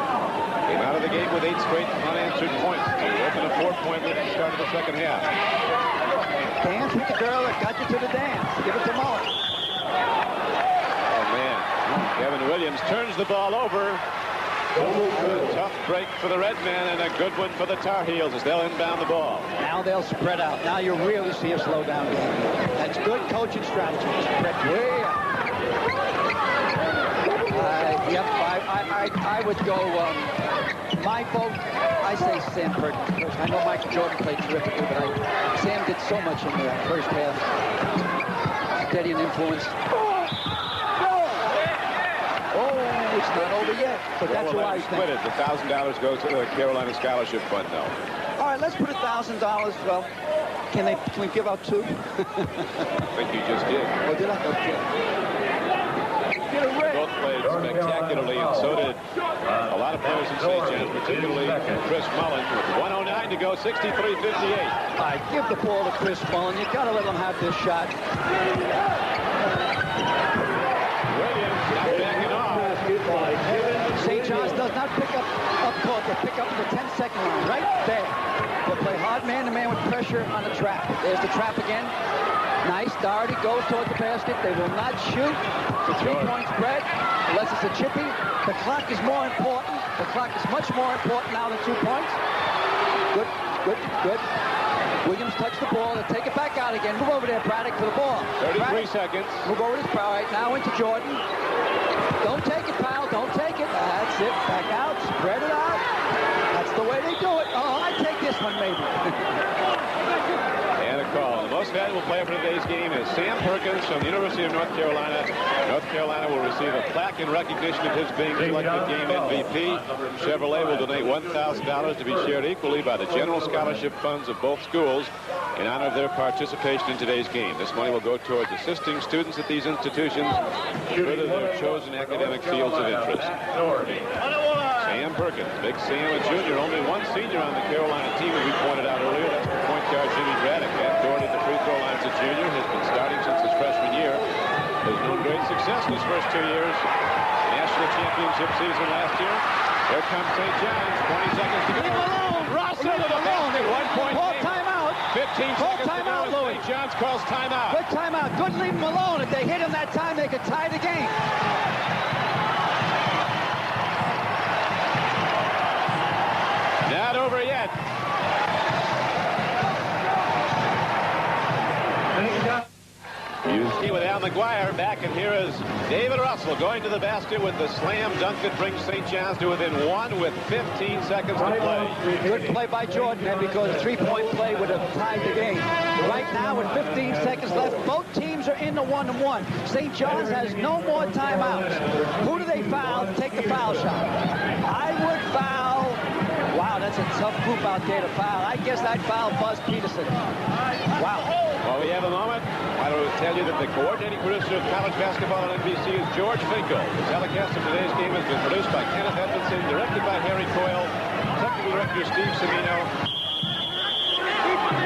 Came out of the game with 8 straight unanswered points to open a 4-point lead at the start of the second half. Dance with the girl that got you to the dance. Give it to Mullen. Oh, man. Kevin Williams turns the ball over. A tough break for the Redmen and a good one for the Tar Heels as they'll inbound the ball. Now they'll spread out. Now you really see a slowdown game. That's good coaching strategy. Spread way out. Yep, I would go, my vote, I say Sam Perkins. I know Michael Jordan played terrifically, but Sam did so much in the first half. Steady and influence. Oh, it's not over yet. But that's why I split it. The $1,000 goes to the Carolina Scholarship Fund, though. All right, let's put $1,000. Well, can we give out 2? I think you just did. Oh, did I? Okay. Both played spectacularly, and so did a lot of players in St. John's, particularly Chris Mullen. With 1:09 to go, 63-58. All right, give the ball to Chris Mullen. You got to let him have this shot. Williams not backing off. St. John's does not pick up court. They pick up the 10-second line right there. They'll play hard man-to-man with pressure on the trap. There's the trap again. Nice. Doherty goes toward the basket. They will not shoot. It's a 3-point spread, unless it's a chippy. The clock is more important. The clock is much more important now than 2 points. Good, good, good. Williams touched the ball. They'll take it back out again. Move over there, Braddock, for the ball. 33 Braddock, seconds. move over to All right, now into Jordan. Don't take it, pal. Don't take it. That's it. Back out. Spread it out. That's the way they do it. Oh, I'd take this one, maybe. And a call. The most valuable player for today's game is Sam Perkins from the University of North Carolina. North Carolina will receive a plaque in recognition of his being selected game MVP. Chevrolet will donate $1,000 to be shared equally by the general scholarship funds of both schools in honor of their participation in today's game. This money will go towards assisting students at these institutions further their chosen academic fields of interest. Sam Perkins, Big Sam, a junior, only one senior on the Carolina team, as we pointed out earlier. That's the point guard Jimmy Braddock. Back Doherty at the free throw line as a junior, has been starting since his freshman year. Has known great success in his first 2 years. National championship season last year. Here comes St. John's. 20 seconds to go. Leave him alone. Russell to the basket. 1 point. Call timeout. 15 Call seconds timeout, to go. Louis. St. John's calls timeout. Good timeout. Good, leave him alone. If they hit him that time, they could tie the game. Not over yet. You see with Al McGuire back, and here is David Russell going to the basket with the slam dunk that brings St. John's to within 1 with 15 seconds to play. Good play by Jordan there, because a 3-point play would have tied the game. Right now, with 15 seconds left, both teams are in the 1-1. St. John's has no more timeouts. Who do they foul to take the foul shot? I would foul. Wow, that's a tough group out there to foul. I guess I'd foul Buzz Peterson. Wow. Well, we have a moment. I want to tell you that the coordinating producer of college basketball on NBC is George Finkel. The telecast of today's game has been produced by Kenneth Edmondson, directed by Harry Coyle, technical director Steve Semino,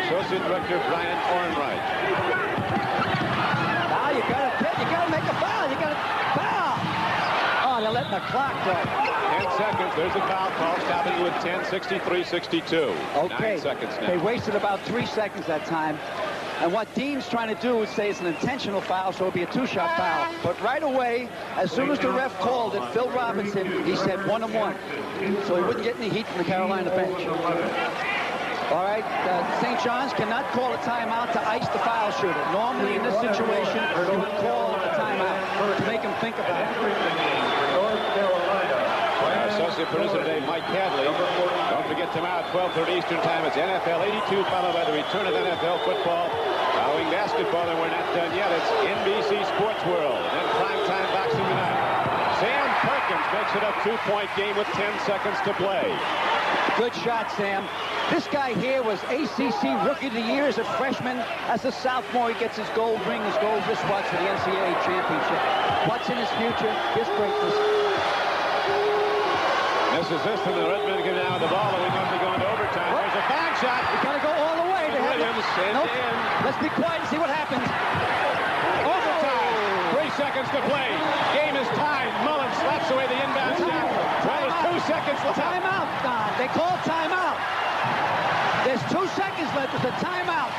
associate director Brian Ornright. Now you gotta make a foul. You gotta foul. Oh, they're letting the clock go. 10 seconds. There's a foul call, stopping with 10, 63-62. Okay. 9 seconds now. They wasted about 3 seconds that time. And what Dean's trying to do is say it's an intentional foul, so it'll be a 2-shot foul. But right away, as soon as the ref called it, Phil Robinson, he said 1-1. So he wouldn't get any heat from the Carolina bench. All right, St. John's cannot call a timeout to ice the foul shooter. Normally in this situation, you would call a timeout to make him think about it. Associate producer today, Mike Cadley. Don't forget tomorrow at 12:30 Eastern Time. It's NFL 82, followed by the return of NFL football. Following basketball, and we're not done yet. It's NBC Sports World. And then primetime boxing tonight. Sam Perkins makes it a 2-point game with 10 seconds to play. Good shot, Sam. This guy here was ACC Rookie of the Year as a freshman. As a sophomore, he gets his gold ring, his gold wristwatch for the NCAA championship. What's in his future? His greatness. This is this, and the Redmen get down the ball, and we must be going to overtime. There's a bang shot. We got to go all the way. Williams Nope. in. Let's be quiet and see what happens. Overtime. 3 seconds to play. Game is tied. Mullen slaps away the inbound shot. Well, there's 2 seconds left. Timeout, Don. They call timeout. There's 2 seconds left. It's a timeout.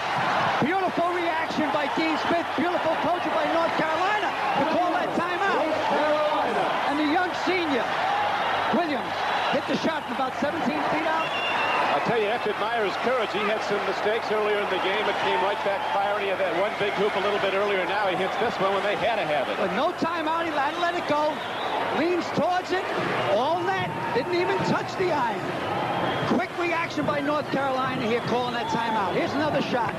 Beautiful reaction by Dean Smith. Beautiful coaching by North Carolina to call that timeout. And the young senior, Williams, hit the shot from about 17 feet out. I'll tell you, I have to admire his courage. He had some mistakes earlier in the game, but came right back firing. He had that one big hoop a little bit earlier. Now he hits this one when they had to have it. But no timeout. He let it go. Leans towards it. All net. Didn't even touch the iron. Quick reaction by North Carolina here, calling that timeout. Here's another shot.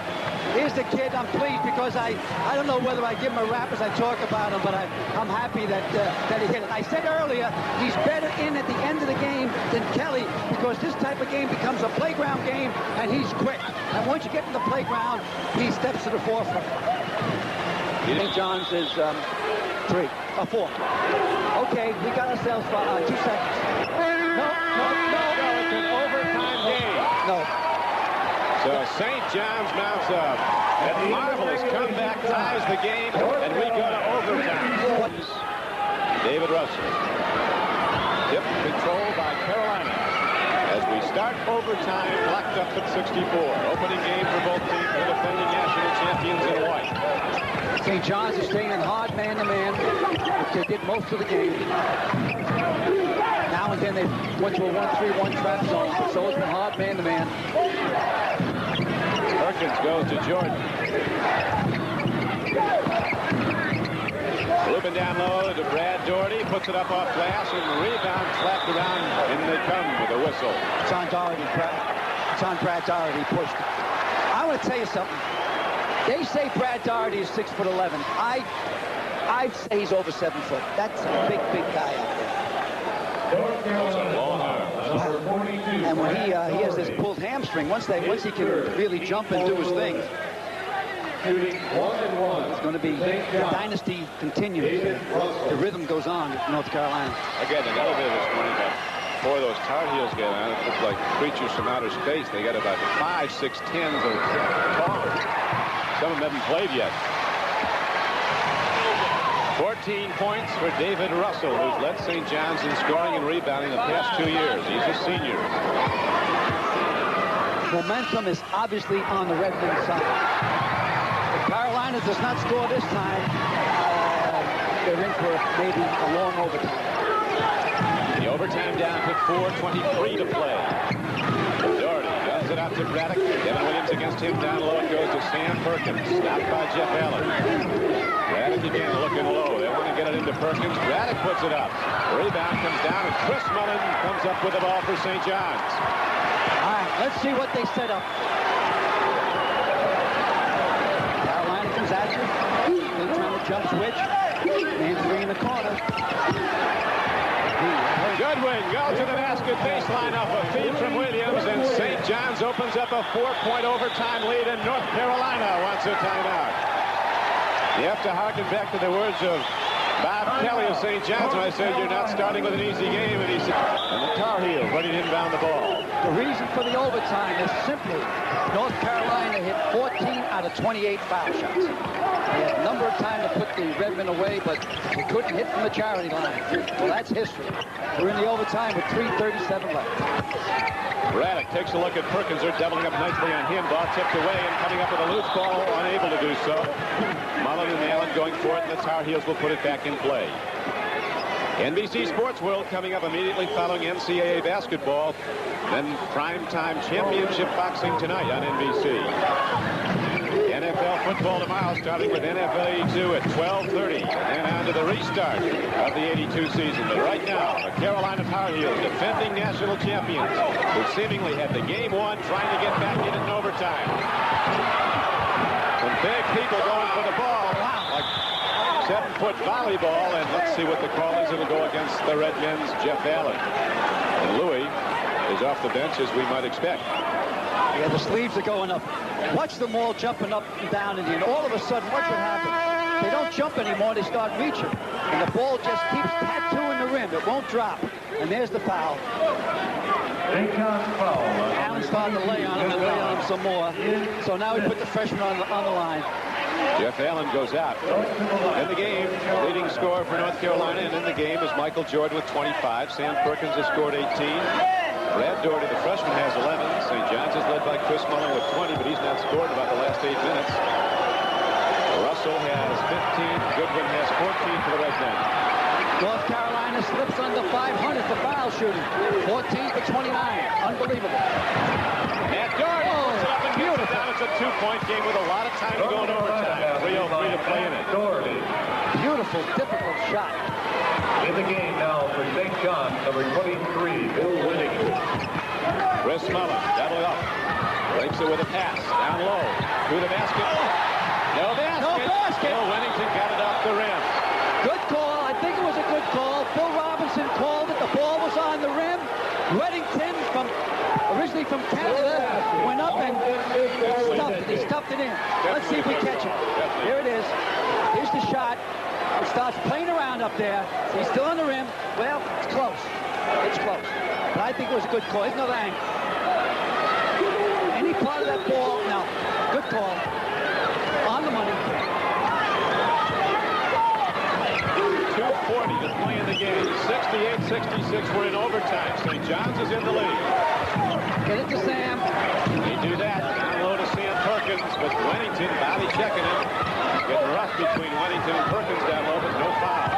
Here's the kid. I'm pleased because I don't know whether I give him a rap as I talk about him, but I'm happy that he hit it. I said earlier, he's better in at the end of the game than Kelly, because this type of game becomes a playground game, and he's quick. And once you get in the playground, he steps to the forefront. St. John's is 4. Okay, we got ourselves 2 seconds. No. It's an overtime game. No. So St. John's mounts up. That marvelous comeback ties the game, and we go to overtime. David Russell. Tip control by Carolina. As we We start overtime, locked up at 64. Opening game for both teams, the defending national champions in white. St. John's is staying in hard man-to-man, which they did most of the game. Now and then they went to a 1-3-1 trap zone, but so it's been hard man-to-man. Perkins goes to Jordan. Looping down low to Brad Doherty, puts it up off glass, and the rebound slapped around, and they come with a whistle. It's on Doherty. It's on Brad Doherty. Pushed it. I want to tell you something. They say Brad Doherty is 6'11". I'd say he's over 7 foot. That's a big, big guy out there. And when he has this pulled hamstring, once he can really jump and do his thing, it's going to be the dynasty continues. The rhythm goes on in North Carolina. Again, an elevator this morning, but before those Tar Heels get on, it looks like creatures from outer space. They got about 5, 6, 10s of tall. Some of them haven't played yet. 14 points for David Russell, who's led St. John's in scoring and rebounding the past 2 years. He's a senior. Momentum is obviously on the Redmen side. If Carolina does not score this time, they're in for maybe a long overtime. The overtime down to 4:23 to play. Doherty does it out to Braddock. Devin Williams against him. Down low it goes to Sam Perkins. Stopped by Jeff Allen. Braddock again looking low. They want to get it into Perkins. Braddock puts it up. The rebound comes down, and Chris Mullen comes up with the ball for St. John's. All right, let's see what they set up. Carolina comes at you. They're trying to jump switch. Man 3 in the corner. Goodwin goes to the basket, baseline off a feed from Williams, and St. John's opens up a 4-point overtime lead, and North Carolina wants a timeout. You have to harken back to the words of Bob Kelly of St. John's when I said you're not starting with an easy game, and he said, and the Tar Heels ready to inbound the ball. The reason for the overtime is simply North Carolina hit 14 out of 28 foul shots. They had a number of times to put the Redmen away, but they couldn't hit from the charity line. Well, that's history. We're in the overtime with 3:37 left. Braddock takes a look at Perkins. They're doubling up nicely on him. Ball tipped away and coming up with a loose ball, unable to do so. Mullen and Allen going for it, and the Tar Heels will put it back in play. NBC Sports World coming up immediately following NCAA basketball. Then primetime championship boxing tonight on NBC. NFL football tomorrow, starting with NFL 82 at 12:30, and on to the restart of the 82 season. But right now, the Carolina Tar Heels, defending national champions, who seemingly had the game won, trying to get back in an overtime. Some big people going for the ball. Wow, like 7-foot volleyball, and let's see what the call is. It'll go against the Redmen's Jeff Allen. And Louis is off the bench, as we might expect. Yeah, the sleeves are going up. Watch them all jumping up and down, and all of a sudden, watch what happens. They don't jump anymore, they start reaching. And the ball just keeps tattooing the rim. It won't drop. And there's the foul. Allen started to lay on him and lay on him some more. So now we put the freshman on the line. Jeff Allen goes out. In the game, leading scorer for North Carolina, and in the game is Michael Jordan with 25. Sam Perkins has scored 18. Brad Doherty, the freshman, has 11. St. John's is led by Chris Mullen with 20, but he's not scored in about the last 8 minutes. Russell has 15. Goodwin has 14 for the Redmen. North Carolina slips under 500 for foul shooting. 14 for 29. Unbelievable. And Doherty puts it up and gets it down. It's a 2-point game with a lot of time to go in overtime. 3:03 to play in it. Beautiful, difficult shot. In the game now for St. John's, number 23, Bill Winning. Chris Mullen, double up. Breaks it with a pass. Down low. Through the basket. No basket. No basket. Bill Winnington got it off the rim. Good call. I think it was a good call. Bill Robinson called it. The ball was on the rim. Reddington, originally from Canada, went up and stuffed it. He stuffed it in. Let's see if we catch it. Here it is. Here's the shot. He starts playing around up there. He's still on the rim. Well, it's close. It's close. But I think it was a good call. Here's another angle. Any part of that ball, no. Good call. On the money. 2:40 to play in the game. 68-66. We're in overtime. St. John's is in the lead. Get it to Sam. They do that. Down low to Sam Perkins, but Wennington body checking him. Getting rough between Wennington and Perkins down low, but no foul.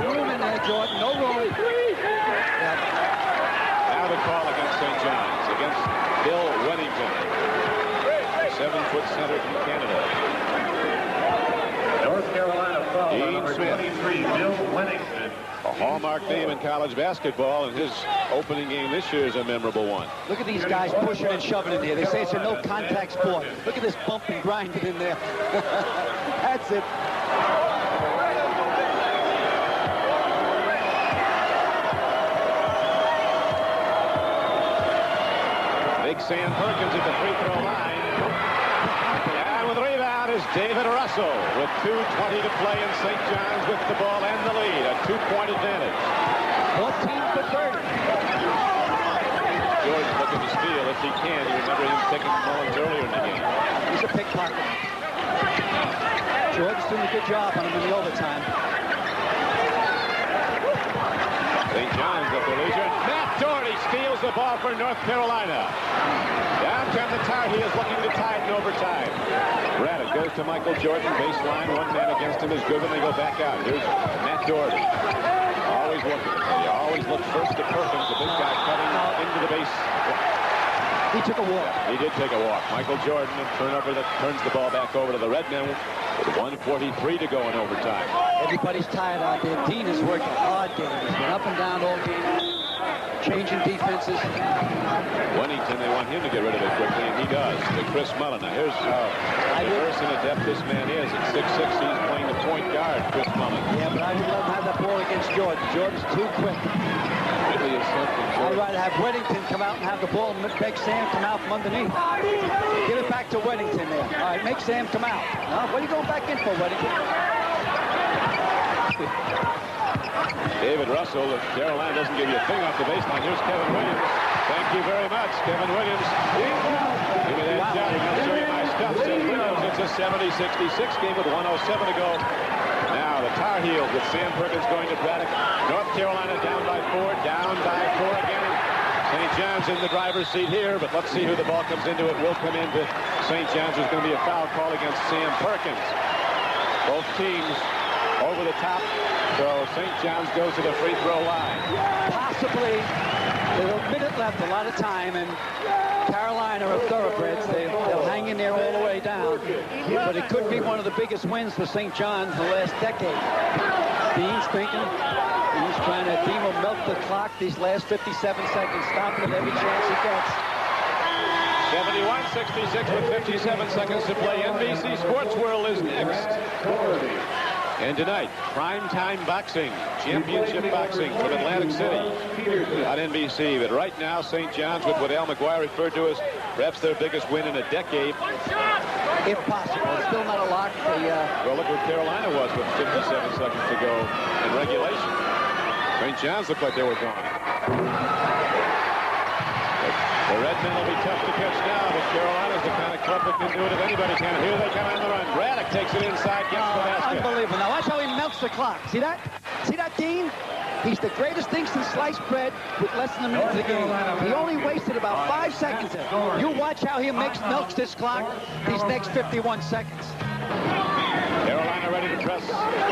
No room in there, Jordan. No room. Yeah. Now the call against St. John's, against Bill Wennington. 7-foot center from Canada. North Carolina foul on Dean number Smith. 23, Bill Wennington. A hallmark name in college basketball, and his opening game this year is a memorable one. Look at these guys pushing and shoving in here. They say it's a no-contact sport. Look at this bump and grind in there. That's it. Big Sam Perkins at the free throw line. And with the rebound is David Russell with 2:20 to play, in St. John's with the ball and the lead. A 2-point advantage. 14 for 30. Jordan looking to steal if he can. You remember him taking Mullins earlier in the game. He's a pickpocket. Jordan's doing a good job on him in the overtime. St. John's at the leisure. Matt Doherty steals the ball for North Carolina. Down come the Tar Heels, looking to tie it in overtime. Braddock goes to Michael Jordan. Baseline, one man against him is good when they go back out. Here's Matt Doherty. Always looking. He always looks first to Perkins, the big guy cutting into the base. He took a walk. He did take a walk. Michael Jordan, a turnover that turns the ball back over to the Redmen with 1:43 to go in overtime. Everybody's tired out there. Dean has worked a hard game. He's been up and down all game, changing defenses. Wennington, they want him to get rid of it quickly, and he does. To Chris Mullen. Now, here's how diverse and adept this man is. At 6'6", he's playing the point guard, Chris Mullen. Yeah, but I would let him have that ball against Jordan. Jordan's too quick. Really is something. I'd rather have Wennington come out and have the ball and make Sam come out from underneath. Give it back to Wennington there. All right, make Sam come out. No, what are you going back in for, Wennington? David Russell, if Carolina doesn't give you a thing off the baseline, here's Kevin Williams. Thank you very much, Kevin Williams. Give me that shot. I'll show you my stuff, says Williams. It's a 70-66 game with 1:07 to go. Now the Tar Heels with Sam Perkins going to Braddock. North Carolina down by 4, down by 4 again. St. John's in the driver's seat here, but let's see who the ball comes into. It will come into St. John's. There's going to be a foul call against Sam Perkins. Both teams over the top, so St. John's goes to the free throw line. Possibly. There's a minute left, a lot of time, and Carolina are thoroughbreds. They'll hang in there all the way down. But it could be one of the biggest wins for St. John's in the last decade. Dean's thinking. He's trying to, Dean will milk the clock these last 57 seconds, stopping at every chance he gets. 71-66 with 57 seconds to play. NBC Sports World is next. And tonight, primetime boxing, championship boxing from Atlantic City on NBC. But right now, St. John's with what Al McGuire referred to as perhaps their biggest win in a decade. If possible. It's still not a lock. Well, look where Carolina was with 57 seconds to go in regulation. St. John's looked like they were gone. The Redmen will be tough to catch now, but Carolina's the kind of club that can do it if anybody can. Here they come on the run. Braddock takes it inside, gets the basket. Unbelievable. Now watch how he melts the clock. See that? See that, Dean? He's the greatest thing since sliced bread with less than a minute of the game. He only wasted about 5 seconds there. You watch how he milks this clock these next 51 seconds. Carolina ready to press.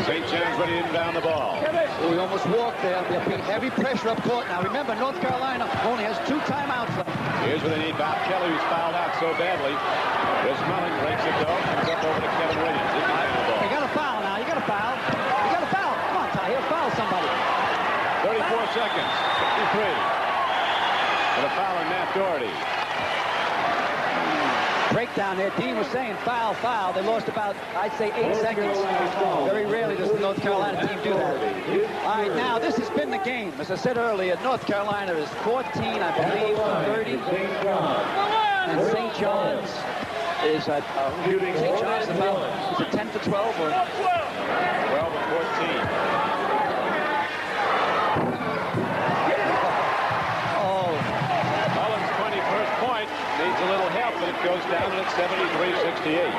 St. John's ready to inbound the ball. Oh, he almost walked there. There'll be heavy pressure up court. Now remember, North Carolina only has 2 timeouts left. Here's where they need Bob Kelly, who's fouled out so badly. Chris Mullen breaks it though. Comes up over to Kevin Williams. He can handle the ball. You got a foul now. You got a foul. You got a foul. Come on, Ty. He'll foul somebody. 34 seconds. 53. And a foul on Matt Doherty. Breakdown there. Dean was saying foul, foul. They lost about, I'd say, 8 seconds. Very rarely does the North Carolina team do that. All right, now this has been the game. As I said earlier, North Carolina is 14, I believe, 30. And St. John's is St. John's about, is it 10 to 12 or? 12 and 14. Needs a little help, but it goes down at 73-68. St.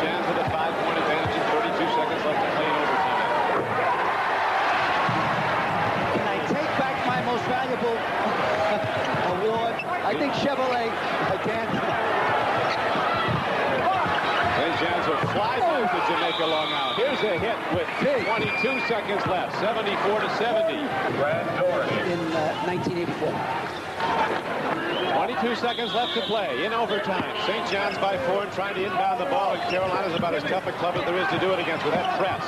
John's with a 5-point advantage and 32 seconds left to play in overtime. Can I take back my most valuable I think Chevrolet, I can't. St. John's will fly back to Jamaica long out. Here's a hit with 22 seconds left, 74-70. In 1984. 22 seconds left to play in overtime. St. John's by 4 and trying to inbound the ball, and Carolina's about as tough a club as there is to do it against with that press.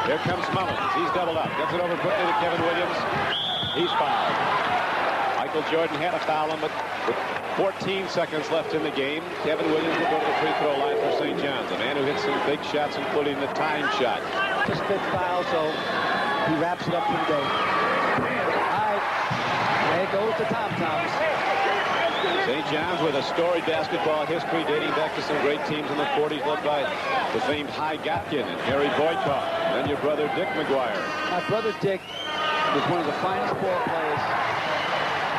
Here comes Mullins. He's doubled up. Gets it over quickly to Kevin Williams. He's fouled. Michael Jordan had a foul on, but with 14 seconds left in the game, Kevin Williams will go to the free throw line for St. John's. A man who hits some big shots, including the time shot. Just fifth foul, so he wraps it up for the day. All right, there goes the tom-toms. St. John's with a storied basketball history dating back to some great teams in the 40s, led by the famed Hy Gotkin and Harry Boykoff, and your brother Dick McGuire. My brother Dick was one of the finest ball players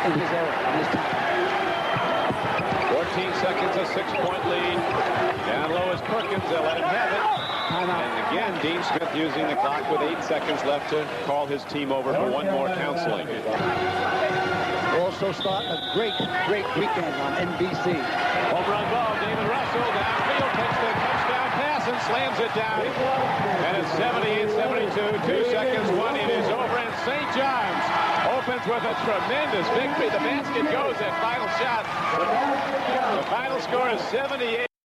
in his era, in his time. 14 seconds, a 6-point lead. Down low is Perkins. They'll let him have it. Timeout. And again, Dean Smith using the clock with 8 seconds left to call his team over for one more counseling. Also start a great weekend on NBC. Home run ball, David Russell downfield, takes the touchdown pass and slams it down. And it's 78-72, 2 seconds, 1. It is over, and St. John's opens with a tremendous victory. The basket goes at final shot. The final score is 78.